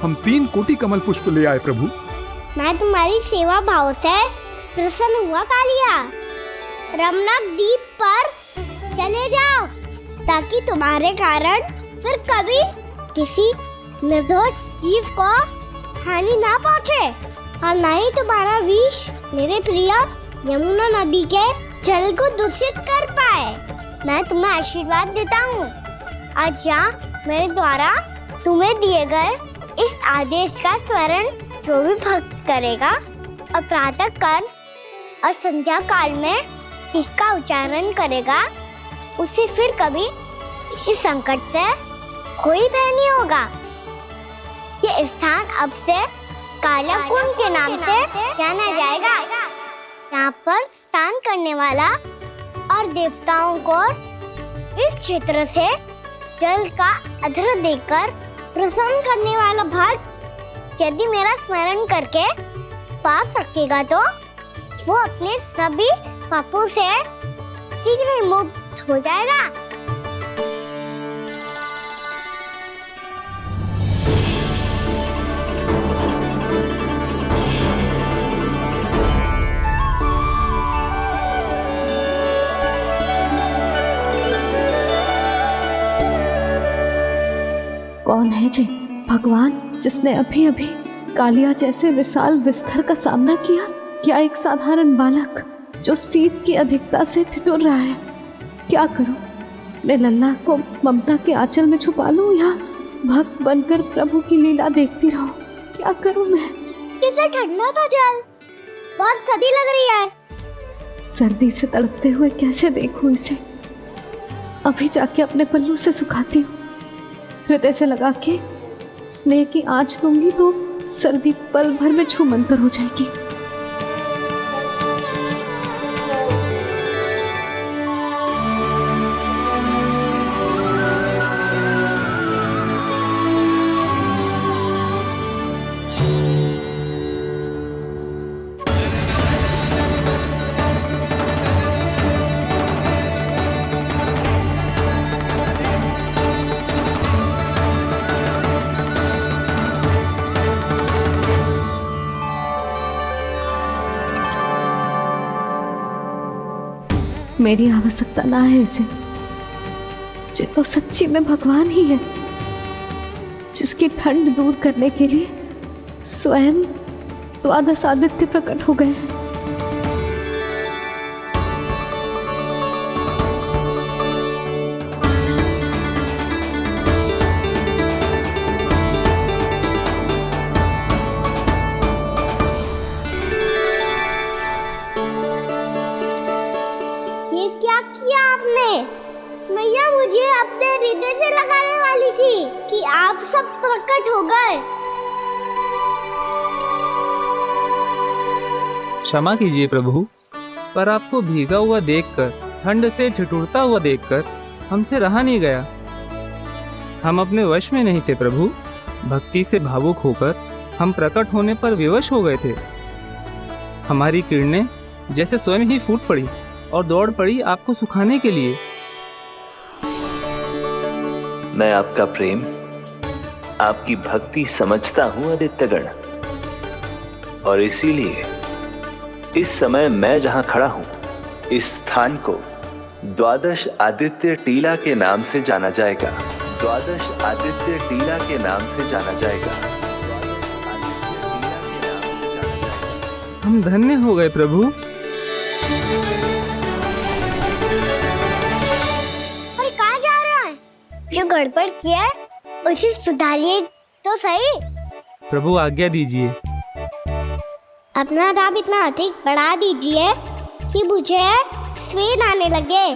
हम 3 कोटि कमल पुष्प ले आए प्रभु। मैं तुम्हारी सेवा भाव से प्रसन्न हुआ कालिया। रमनक द्वीप पर चले जाओ ताकि तुम्हारे कारण फिर कभी किसी निर्दोष जीव को हानि ना पहुंचे और न ही तुम्हारा विष मेरे प्रिय यमुना नदी के जल को दूषित कर पाए। मैं तुम्हें आशीर्वाद देता हूँ। आज यहाँ मेरे द्वारा तुम्हें दिए गए इस आदेश का स्मरण जो भी भक्त करेगा और प्रातः काल और संध्या काल में इसका उच्चारण करेगा, उसे फिर कभी किसी संकट से कोई भय नहीं होगा। ये स्थान अब से कालियाकुंड के नाम से जाना जाएगा। यहाँ पर स्नान करने वाला और देवताओं को इस क्षेत्र से जल का अर्घ्य देकर प्रसन्न करने वाला भक्त यदि मेरा स्मरण करके पास रखेगा तो वो अपने सभी पापों से शीघ्र ही मुक्त हो जाएगा। कौन है जी भगवान जिसने अभी अभी कालिया जैसे विशाल विस्तर का सामना किया? क्या एक साधारण बालक जो शीत की अधिकता से ठिठुर रहा है? क्या करूं? मैं लल्ला को ममता के आंचल में छुपा लूं या भक्त बनकर प्रभु की लीला देखती रहूं? क्या करूं मैं? कितना ठंडा था जल, बहुत सर्दी लग रही है। सर्दी से तड़पते हुए कैसे देखूं इसे? अभी जाके अपने पल्लू से सुखाती हूँ। हृदय से लगा के स्नेह की आंच दूंगी तो सर्दी पल भर में छूमंतर हो जाएगी। मेरी आवश्यकता ना है इसे। ये तो सच्ची में भगवान ही है जिसकी ठंड दूर करने के लिए स्वयं द्वादश आदित्य प्रकट हो गए हैं। मैया मुझे अपने हृदय से लगाने वाली थी कि आप सब प्रकट हो गए। क्षमा कीजिए प्रभु, पर आपको भीगा हुआ देखकर, ठंड से ठिठुरता हुआ देखकर हमसे रहा नहीं गया। हम अपने वश में नहीं थे प्रभु। भक्ति से भावुक होकर हम प्रकट होने पर विवश हो गए थे। हमारी किरणें जैसे स्वयं ही फूट पड़ी और दौड़ पड़ी आपको सुखाने के लिए। मैं आपका प्रेम, आपकी भक्ति समझता हूं आदित्यगण, और इसीलिए इस समय मैं जहां खड़ा हूं, इस स्थान को द्वादश आदित्य टीला के नाम से जाना जाएगा। द्वादश आदित्य टीला के नाम से जाना जाएगा। हम धन्य हो गए प्रभु। और कहाँ जा रहा है? जो गड़बड़ किया उसे सुधारिए तो सही। प्रभु आज्ञा दीजिए। अपना दाम इतना अधिक बढ़ा दीजिए कि मुझे स्वेद आने लगे,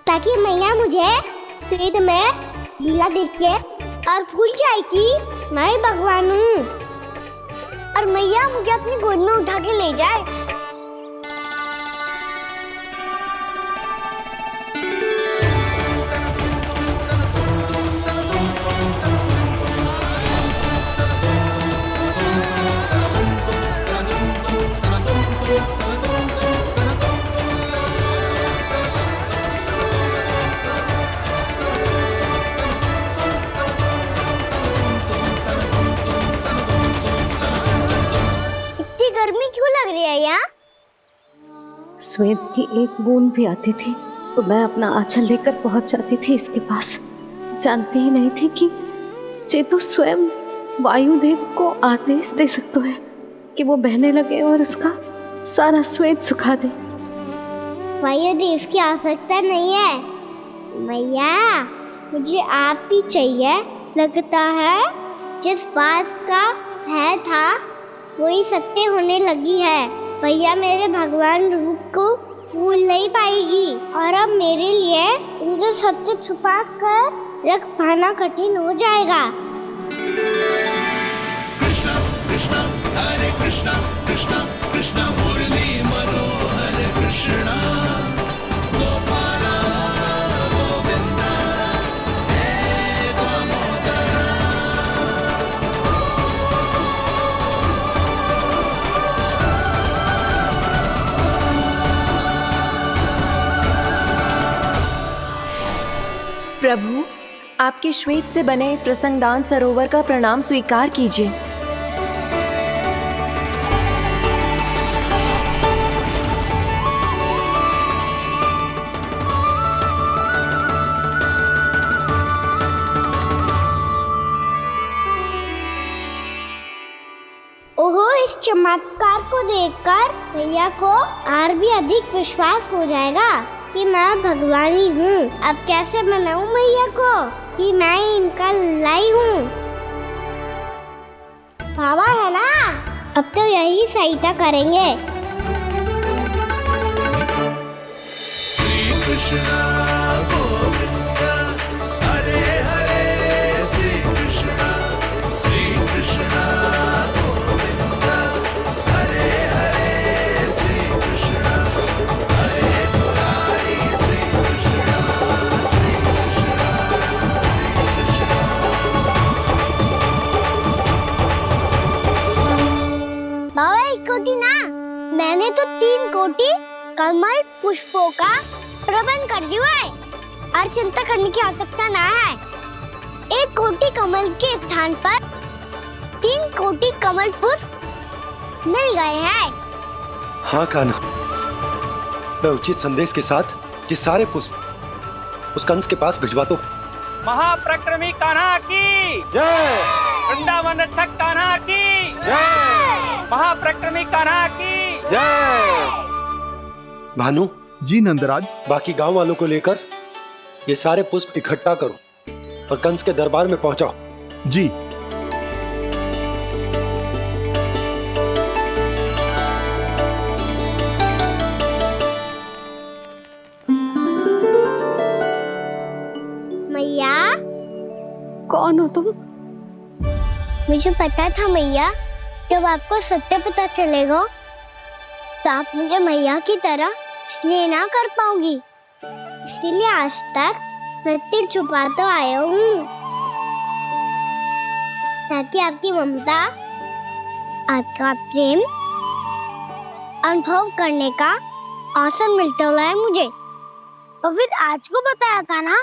ताकि मैया मुझे स्वेद में लीला देख के और भूल जाए कि मैं ही भगवान हूँ, और मैया मुझे अपनी गोद में उठा के ले जाए। स्वेद की एक बूंद भी आती थी तो मैं अपना आंचल लेकर पहुंच जाती थी इसके पास। जानती ही नहीं थी कि ये तो स्वयं वायुदेव को आदेश दे सकते हैं कि वो बहने लगे और उसका सारा स्वेद सुखा दे। वायुदेव की आवश्यकता नहीं है मैया, मुझे आप ही चाहिए लगता है जिस बात का भय था वही सत्य होने लगी है। भैया मेरे भगवान रूप को भूल नहीं पाएगी और अब मेरे लिए उनके सत्य छुपा कर रख पाना कठिन हो जाएगा। कृष्णा कृष्णा हरे कृष्णा कृष्णा कृष्णा मुरली मनोहर कृष्णा गोपाला गोविंदा हे दामोदरा। प्रभु, आपके श्वेत से बने इस प्रसंगदान सरोवर का प्रणाम स्वीकार कीजिए। ओहो, इस चमत्कार को देखकर भैया को और भी अधिक विश्वास हो जाएगा कि मैं भगवानी हूँ। अब कैसे मनाऊं मैया को कि मैं इनका लाई हूँ। बाबा है ना, अब तो यही सहायता करेंगे। श्री कृष्णा गोविंदा हरे हरे श्री कृष्णा गोविंदा हरे हरे श्री कृष्णा हरे मुरारी श्री कृष्णा श्री कृष्णा श्री कृष्णा। बाबा एक कोटी ना, मैंने तो 3 कोटी कमल पुष्पों का प्रबंध कर दिया है और चिंता करने की आवश्यकता ना है। 1 कोटी कमल के स्थान पर 3 कोटी कमल पुष्प मिल गए हैं। हाँ कान्हा, मैं उचित संदेश के साथ ये सारे पुष्प उस कंस के पास भिजवा दो। महाप्रक्रमी कान्हा की जय। वृंदावन रक्षक कान्हा की जय। महाप्रक्रमी कान्हा की जय। भानु जी नंदराज, बाकी गांव वालों को लेकर ये सारे पुष्प इकट्ठा करो और कंस के दरबार में पहुंचाओ। जी। मैया, कौन हो तुम? मुझे पता था मैया, जब आपको सत्य पता चलेगा तो आप मुझे मैया की तरह स्नेह ना कर पाओगी, इसलिए आज तक सत्य छुपाता आया हूँ ताकि आपकी ममता, आपका प्रेम अनुभव करने का अवसर मिलता है मुझे। और फिर आज को बताया था ना,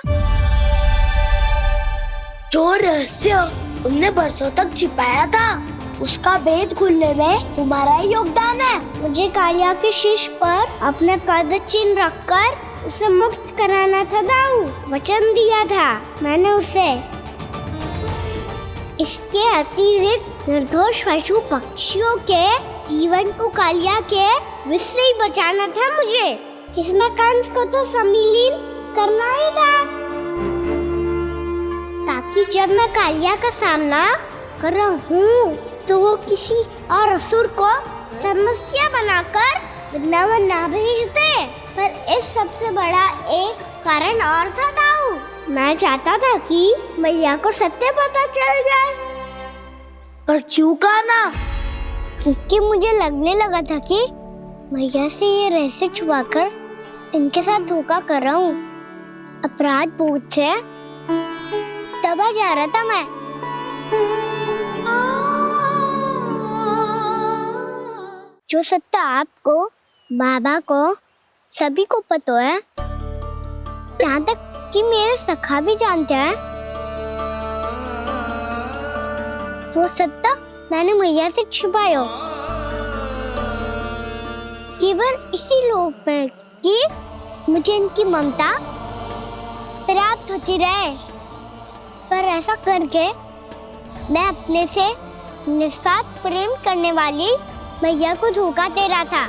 जो रहस्य तुमने बरसों तक छिपाया था उसका भेद खुलने में तुम्हारा ही योगदान है। मुझे कालिया के शीश पर अपने पद चिन्ह रखकर उसे मुक्त कराना था दाऊ, वचन दिया था मैंने उसे। इसके अतिरिक्त निर्दोष पशु पक्षियों के जीवन को कालिया के विष से ही बचाना था मुझे। इसमें कंस को तो सम्मिलित करना ही था ताकि जब मैं कालिया का सामना कर रहा हूँ तो वो किसी और असुर को समस्या बनाकर वृंदावन ना भेज दे। पर इस सबसे बड़ा एक कारण और था दाऊ, मैं चाहता था कि मैया को सत्य पता चल जाए। पर क्यों कहा ना? क्योंकि मुझे लगने लगा था कि मैया से ये रहस्य छुपाकर इनके साथ धोखा कर रहा हूँ। अपराध बोध से दबा जा रहा था मैं। जो सत्य आपको, बाबा को, सभी को पता है, यहाँ तक कि मेरे सखा भी जानते हैं, वो सत्य मैंने मैया से छिपाया केवल इसी लोक में कि मुझे इनकी ममता प्राप्त होती रहे। पर ऐसा करके मैं अपने से निस्वार्थ प्रेम करने वाली मैया को धोखा दे रहा था।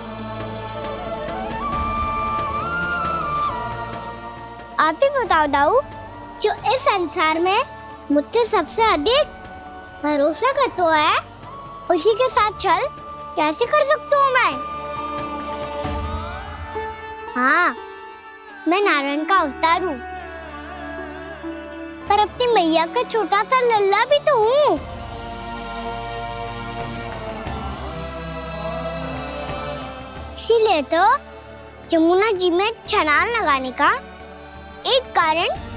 आप ही बताओ दाऊ, जो इस संसार में मुझसे सबसे अधिक भरोसा करता है, उसी के साथ छल कैसे कर सकता हूँ मैं? हाँ, मैं नारायण का अवतार हूँ, पर अपनी मैया का छोटा सा लल्ला भी तो हूँ। इसीलिए तो यमुना जी में छलांग लगाने का एक कारण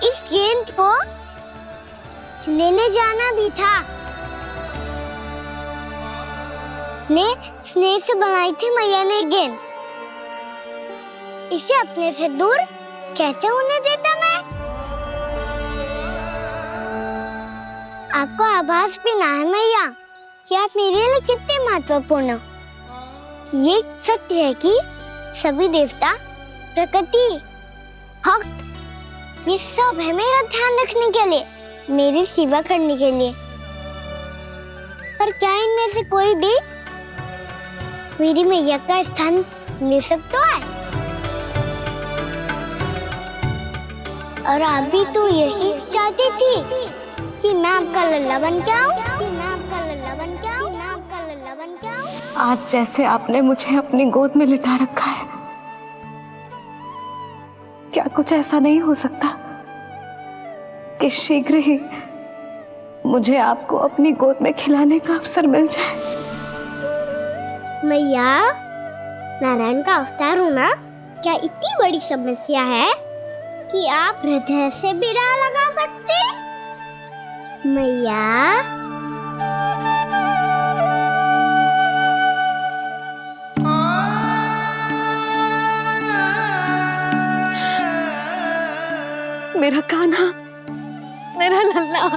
इस गेंद को लेने जाना भी था। ने स्नेह से बनाई थी मैया ने गेंद, इसे अपने से दूर कैसे होने देता मैं? आपको आभास भी ना है मैया कि आप मेरे लिए कितने महत्वपूर्ण हो। ये सत्य है कि सभी देवता, प्रकृति, भक्त, ये सब है मेरा ध्यान रखने के लिए, मेरी सेवा करने के लिए। पर क्या इनमें से कोई भी मेरी मैया का स्थान ले सकता है? और आप भी तो यही चाहती थी कि मैं आपका लल्ला बन के आऊं, आज जैसे आपने मुझे अपनी गोद में लिटा रखा है, क्या कुछ ऐसा नहीं हो सकता कि शीघ्र ही मुझे आपको अपनी गोद में खिलाने का अवसर मिल जाए? मैया, नारायण का अवतार होना क्या इतनी बड़ी समस्या है कि आप हृदय से भी ना लगा सकते? मैया, मेरा कान्हा, मेरा लल्ला।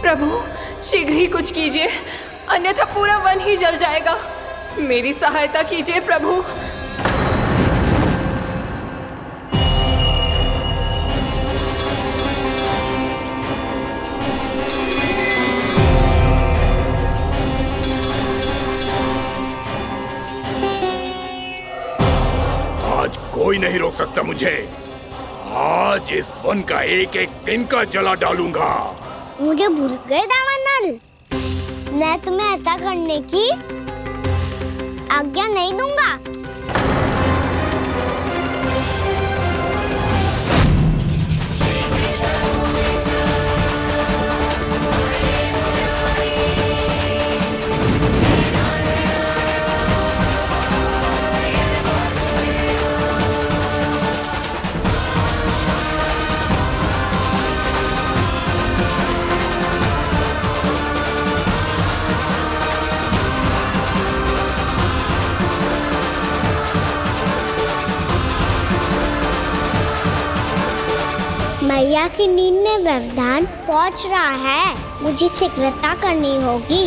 प्रभु, शीघ्र ही कुछ कीजिए, अन्यथा पूरा वन ही जल जाएगा। मेरी सहायता कीजिए प्रभु। आज कोई नहीं रोक सकता मुझे। आज इस वन का एक एक दिन का जला डालूंगा। मुझे भूल गए दामनल, मैं तुम्हें ऐसा करने की आज्ञा नहीं दूंगा। मैया की नींद में व्यवधान पहुंच रहा है, मुझे शीघ्रता करनी होगी।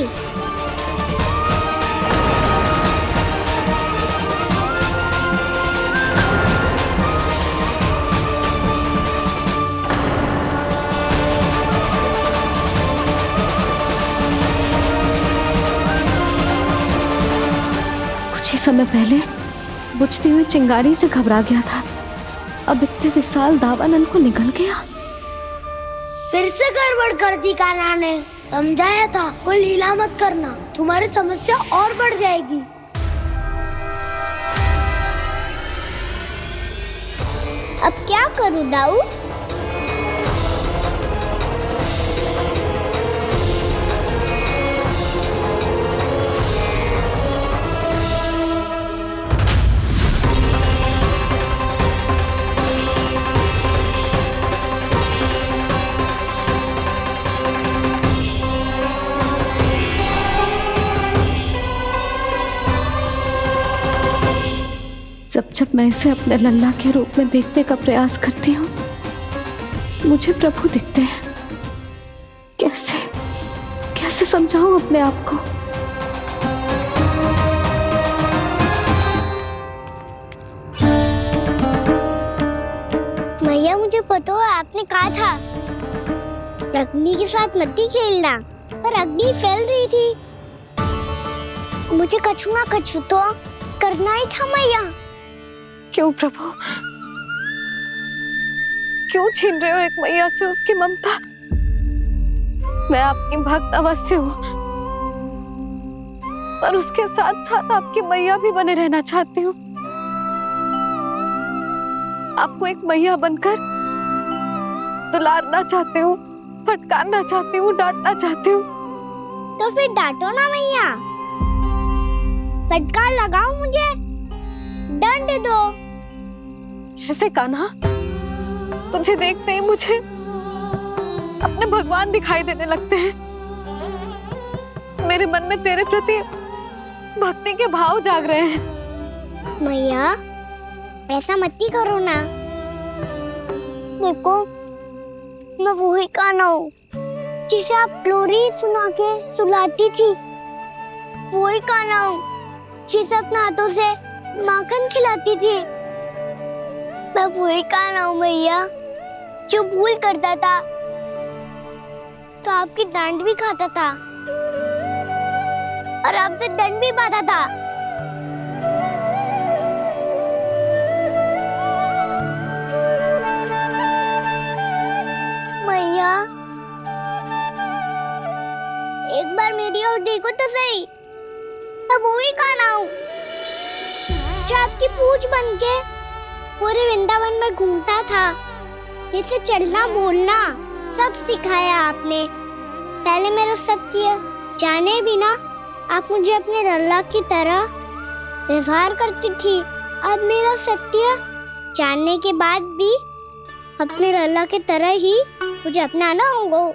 कुछ ही समय पहले बुझती हुई चिंगारी से घबरा गया था, अब इतने विशाल दावानल को निगल गया। फिर से गड़बड़ कर दी कान्हा ने। समझाया था कोई लीला मत करना, तुम्हारी समस्या और बढ़ जाएगी। अब क्या करूं दाऊ? जब जब मैं इसे अपने लल्ला के रूप में देखने का प्रयास करती हूँ, मुझे प्रभु दिखते हैं। कैसे कैसे समझाऊं अपने आप को? मैया मुझे पता है आपने कहा था अग्नि के साथ मत ही खेलना, पर अग्नि फैल रही थी। मुझे कछु ना कछु तो करना ही था मैया। क्यों प्रभु, क्यों छीन रहे हो एक मैया से उसकी ममता? मैं आपकी भक्त अवश्य हूँ, पर उसके साथ साथ आपकी मैया भी बने रहना चाहती हूँ। आपको एक मैया बनकर दुलारना चाहती हूँ, फटकारना चाहती हूँ, डांटना चाहती हूँ। तो फिर डांटो ना मैया, फटकार लगाओ, मुझे दंड दो। कैसे कान्हा? तुझे देखते ही मुझे अपने भगवान दिखाई देने लगते हैं। मेरे मन में तेरे प्रति भक्ति के भाव जाग रहे हैं। मैया ऐसा मत ही करो ना। देखो मैं वही कान्हा हूँ जिसे आप लोरी सुना के सुलाती थी। वही कान्हा हूँ जिसे अपने हाथों से माखन खिलाती थी। मैं वही कान्हा हूँ मैया जो भूल करता था तो आपकी डांट भी खाता था और आपसे दंड भी पाता था। मैया एक बार मेरी ओर देखो तो सही, मैं वही कान्हा हूँ जो आपकी पूछ बनके पूरे वृंदावन में घूमता था। जैसे चलना बोलना सब सिखाया आपने। पहले मेरा सत्य जाने बिना आप मुझे अपने लल्ला की तरह व्यवहार करती थी। अब मेरा सत्य जानने के बाद भी अपने लल्ला की तरह ही मुझे अपनाना होगा,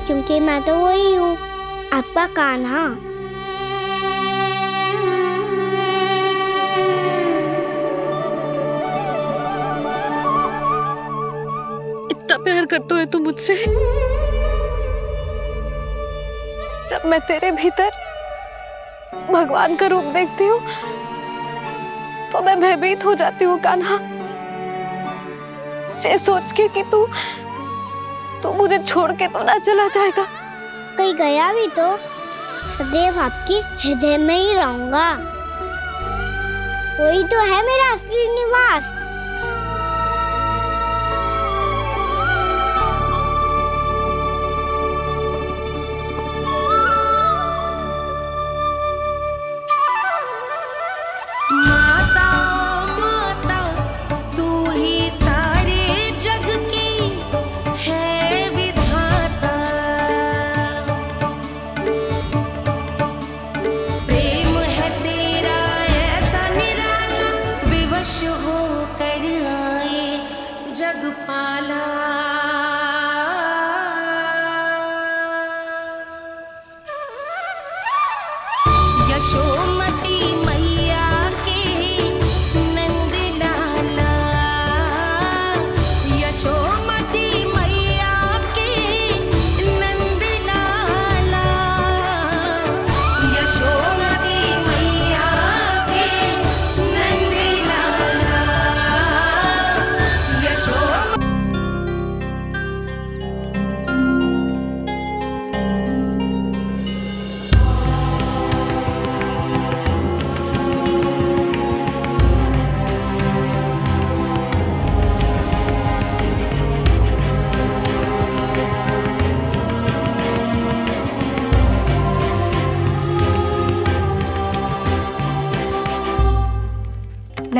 क्योंकि मैं तो वही हूँ, आपका कान्हा। इतना प्यार करते हो तुम मुझसे? जब मैं तेरे भीतर भगवान का रूप देखती हूँ तो मैं भयभीत हो जाती हूँ कान्हा। ये सोच के कि तू मुझे छोड़ के तो ना चला जाएगा। कहीं गया भी तो सदैव आपके हृदय में ही रहूंगा। वही तो है मेरा असली निवास। हो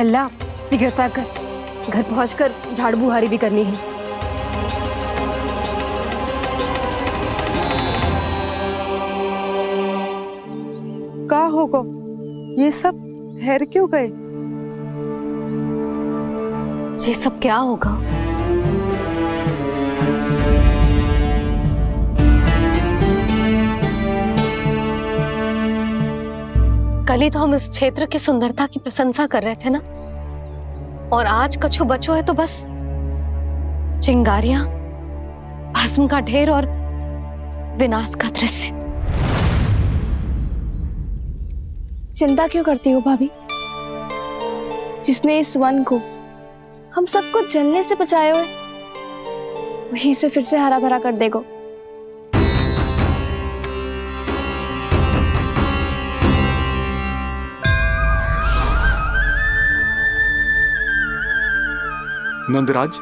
लल्ला शीघ्रता कर, घर पहुंचकर झाड़ू बुहारी भी करनी है। का होगा? ये सब ठहर क्यों गए? ये सब क्या होगा? कल ही तो हम इस क्षेत्र की सुंदरता की प्रशंसा कर रहे थे ना, और आज कछु बचो है तो बस चिंगारियां, भस्म का ढेर और विनाश का दृश्य। चिंता क्यों करती हो भाभी? जिसने इस वन को, हम सबको जलने से बचाए हुए, वहीं से फिर से हरा भरा कर देगा। नंदराज,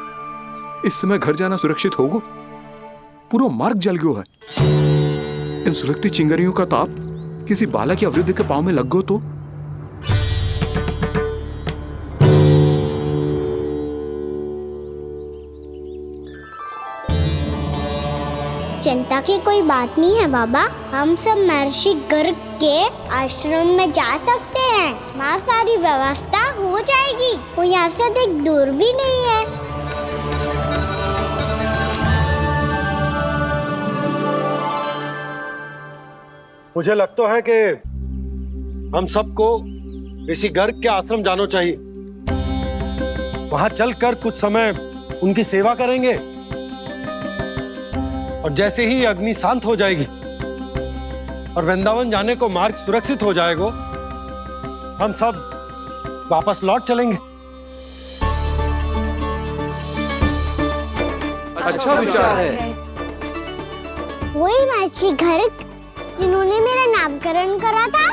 इस समय घर जाना सुरक्षित होगा? पूरा मार्ग जल गयो है। इन सुलगती चिंगारियों का ताप किसी बालक या वृद्ध के पांव में लग गयो तो? चिंता की कोई बात नहीं है बाबा, हम सब महर्षि गर्ग के आश्रम में जा सकते हैं। वहाँ सारी व्यवस्था हो जाएगी, वो यहाँ से अधिक दूर भी नहीं है। मुझे लगता है कि हम सबको ऋषि गर्ग के आश्रम जाना चाहिए। वहां चलकर कुछ समय उनकी सेवा करेंगे, और जैसे ही अग्नि शांत हो जाएगी और वृंदावन जाने को मार्ग सुरक्षित हो जाएगा, हम सब वापस लौट चलेंगे। अच्छा विचार है। वही महर्षि गर्ग जिन्होंने मेरा नामकरण करा था।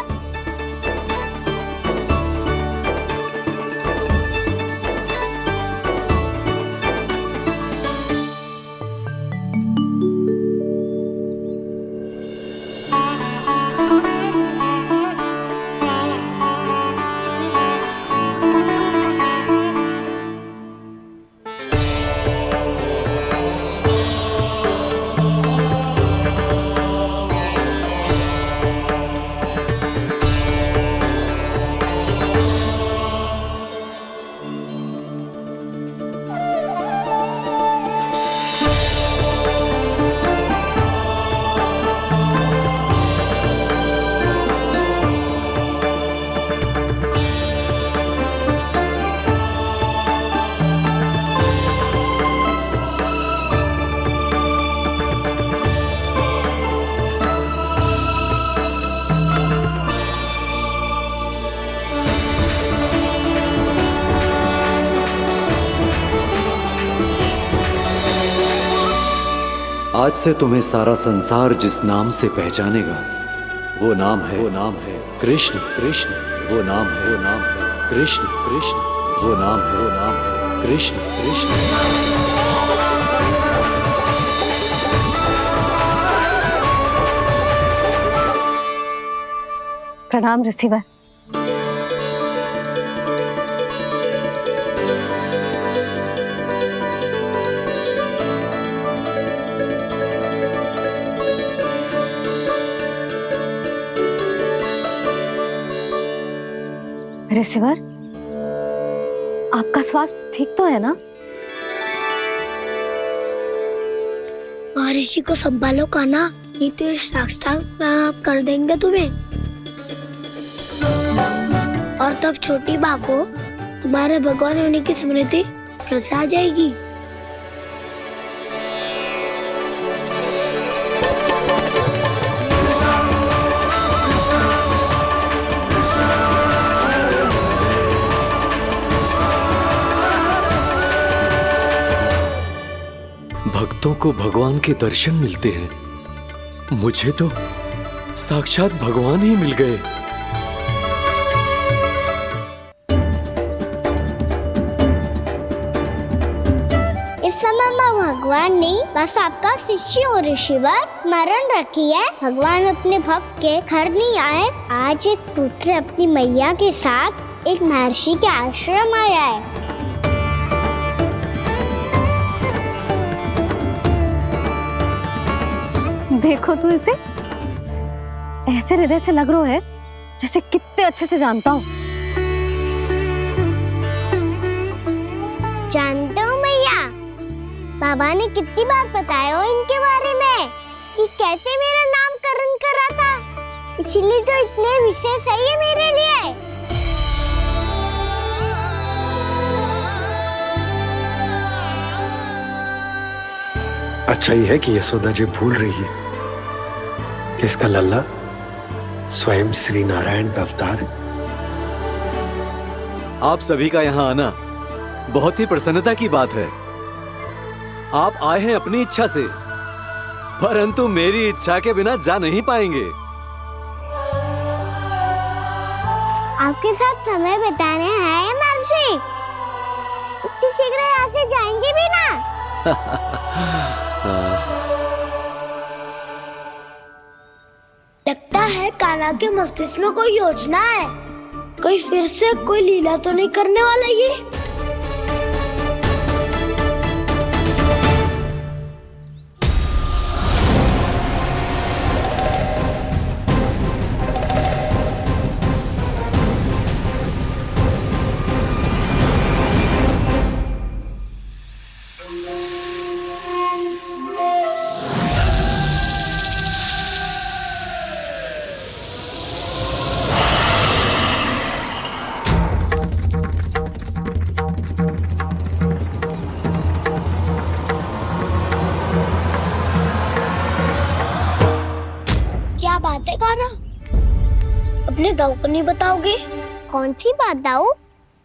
आज से तुम्हें सारा संसार जिस नाम से पहचानेगा, वो नाम है कृष्ण। कृष्ण वो नाम है कृष्ण। कृष्ण वो नाम है कृष्ण। कृष्ण। प्रणाम ऋषिवर। ऋषिवर, आपका स्वास्थ्य ठीक तो है ना? महर्षि को संभालो कान्हा, नहीं तो साष्टांग प्रणाम कर देंगे तुम्हें। और तब छोटी बा को तुम्हारे भगवान होने की स्मृति फिर से आ जाएगी। भक्तों को भगवान के दर्शन मिलते हैं। मुझे तो साक्षात भगवान ही मिल गए। इस समय मैं भगवान नहीं, बस आपका शिष्य हूँ ऋषिवर। स्मरण रखिए, भगवान अपने भक्त के घर नहीं आए। आज एक पुत्र अपनी मैया के साथ एक महर्षि के आश्रम आया है। देखो तू इसे, ऐसे हृदय से लग रहा है जैसे कितने अच्छे से जानता हूँ। जानते हो मैया, बाबा ने कितनी बार बताया हो इनके बारे में कि कैसे मेरा नामकरण करा था, इसीलिए तो इतने विशेष है ये मेरे लिए। अच्छा ही है कि यशोदा जी भूल रही है कि इसका लल्ला स्वयं श्री नारायण का अवतार है। आप सभी का यहाँ आना बहुत ही प्रसन्नता की बात है। आप आए हैं अपनी इच्छा से, परंतु मेरी इच्छा के बिना जा नहीं पाएंगे। आपके साथ समय बिताने आए महर्षि, इतनी शीघ्र यहाँ से जाएंगे भी ना? लगता है कान्हा के मस्तिष्क में कोई योजना है, कोई फिर से कोई लीला तो नहीं करने वाला ये। क्या बात है कान्हा, अपने दाऊ को नहीं बताओगे? कौन सी बात दाऊ?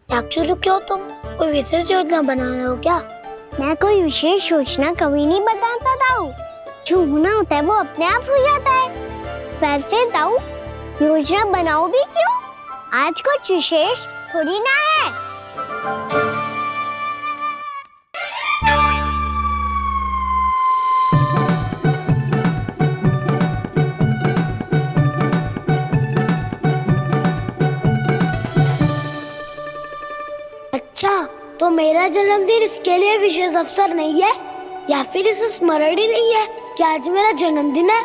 याक्षु रुके हो तुम, कोई विशेष योजना बना रहे हो क्या? मैं कोई विशेष योजना कभी नहीं बताता दाऊ, जो होना होता है वो अपने आप हो जाता है। वैसे दाऊ, योजना बनाओ भी क्यों? आज कुछ विशेष थोड़ी ना है। अच्छा, तो मेरा जन्मदिन इसके लिए विशेष अवसर नहीं है, या फिर इसे स्मरण ही नहीं है कि आज मेरा जन्मदिन है?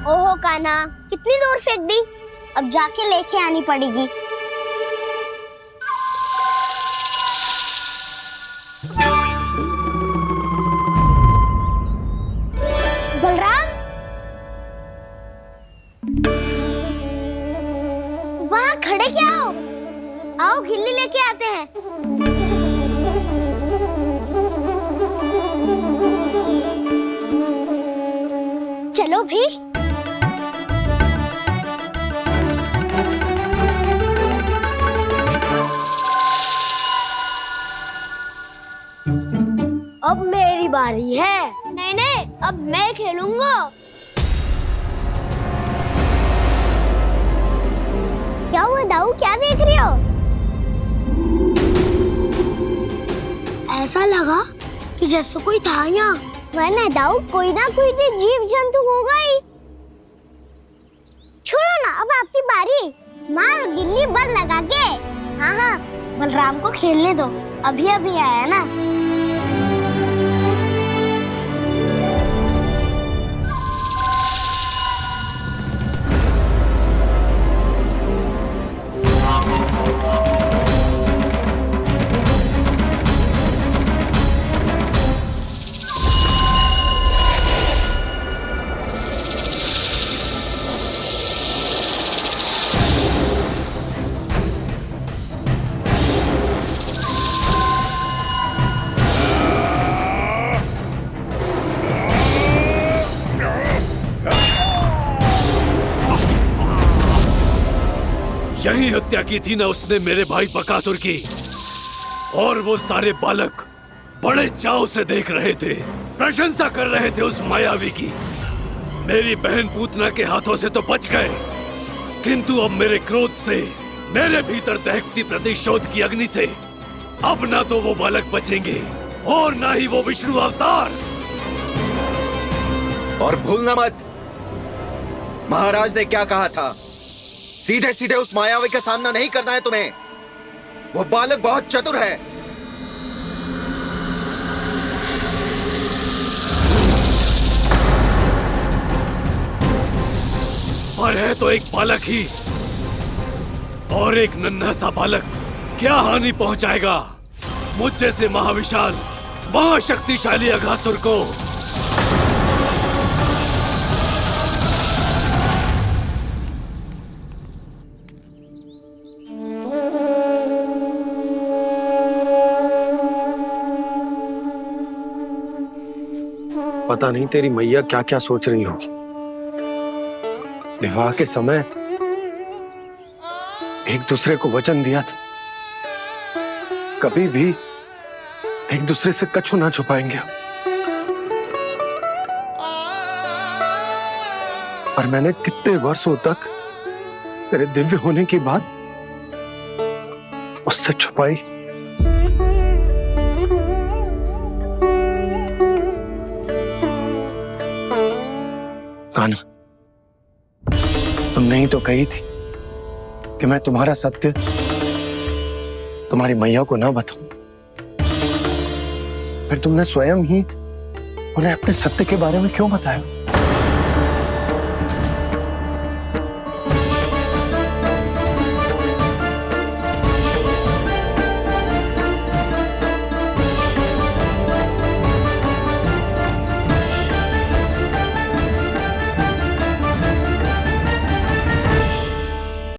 ओहो कान्हा, कितनी दूर फेंक दी, अब जाके लेके आनी पड़ेगी। बलराम, वहाँ खड़े क्या हो? आओ खिल्ली लेके आते हैं। चलो भी। अब मेरी बारी है। नहीं नहीं, अब मैं खेलूंगा। क्या हुआ दाऊ, क्या देख रही हो? ऐसा लगा कि जैसे कोई था यहाँ। वरना दाऊ, कोई ना कोई तो जीव जंतु होगा ही। छोड़ो ना, अब आपकी बारी। मार गिल्ली बल लगा के। हाँ हाँ, बलराम को खेलने दो, अभी अभी आया ना। यही हत्या की थी ना उसने मेरे भाई बकासुर की, और वो सारे बालक बड़े चाव से देख रहे थे, प्रशंसा कर रहे थे उस मायावी की। मेरी बहन पूतना के हाथों से तो बच गए, किंतु अब मेरे क्रोध से, मेरे भीतर दहकती प्रतिशोध की अग्नि से अब ना तो वो बालक बचेंगे और ना ही वो विष्णु अवतार। और भूलना मत, महाराज ने क्या कहा था, सीधे सीधे उस मायावी का सामना नहीं करना है तुम्हें। वो बालक बहुत चतुर है। पर है तो एक बालक ही, और एक नन्हा सा बालक क्या हानि पहुंचाएगा मुझ जैसे महाविशाल महाशक्तिशाली अघासुर को। पता नहीं तेरी मैया क्या क्या सोच रही होगी। विवाह के समय एक दूसरे को वचन दिया था, कभी भी एक दूसरे से कछु ना छुपाएंगे। और मैंने कितने वर्षों तक तेरे दिव्य होने की बात उससे छुपाई। कान्हा, तुमने ही तो कही थी कि मैं तुम्हारा सत्य तुम्हारी मैया को ना बताऊं। फिर तुमने स्वयं ही उन्हें अपने सत्य के बारे में क्यों बताया?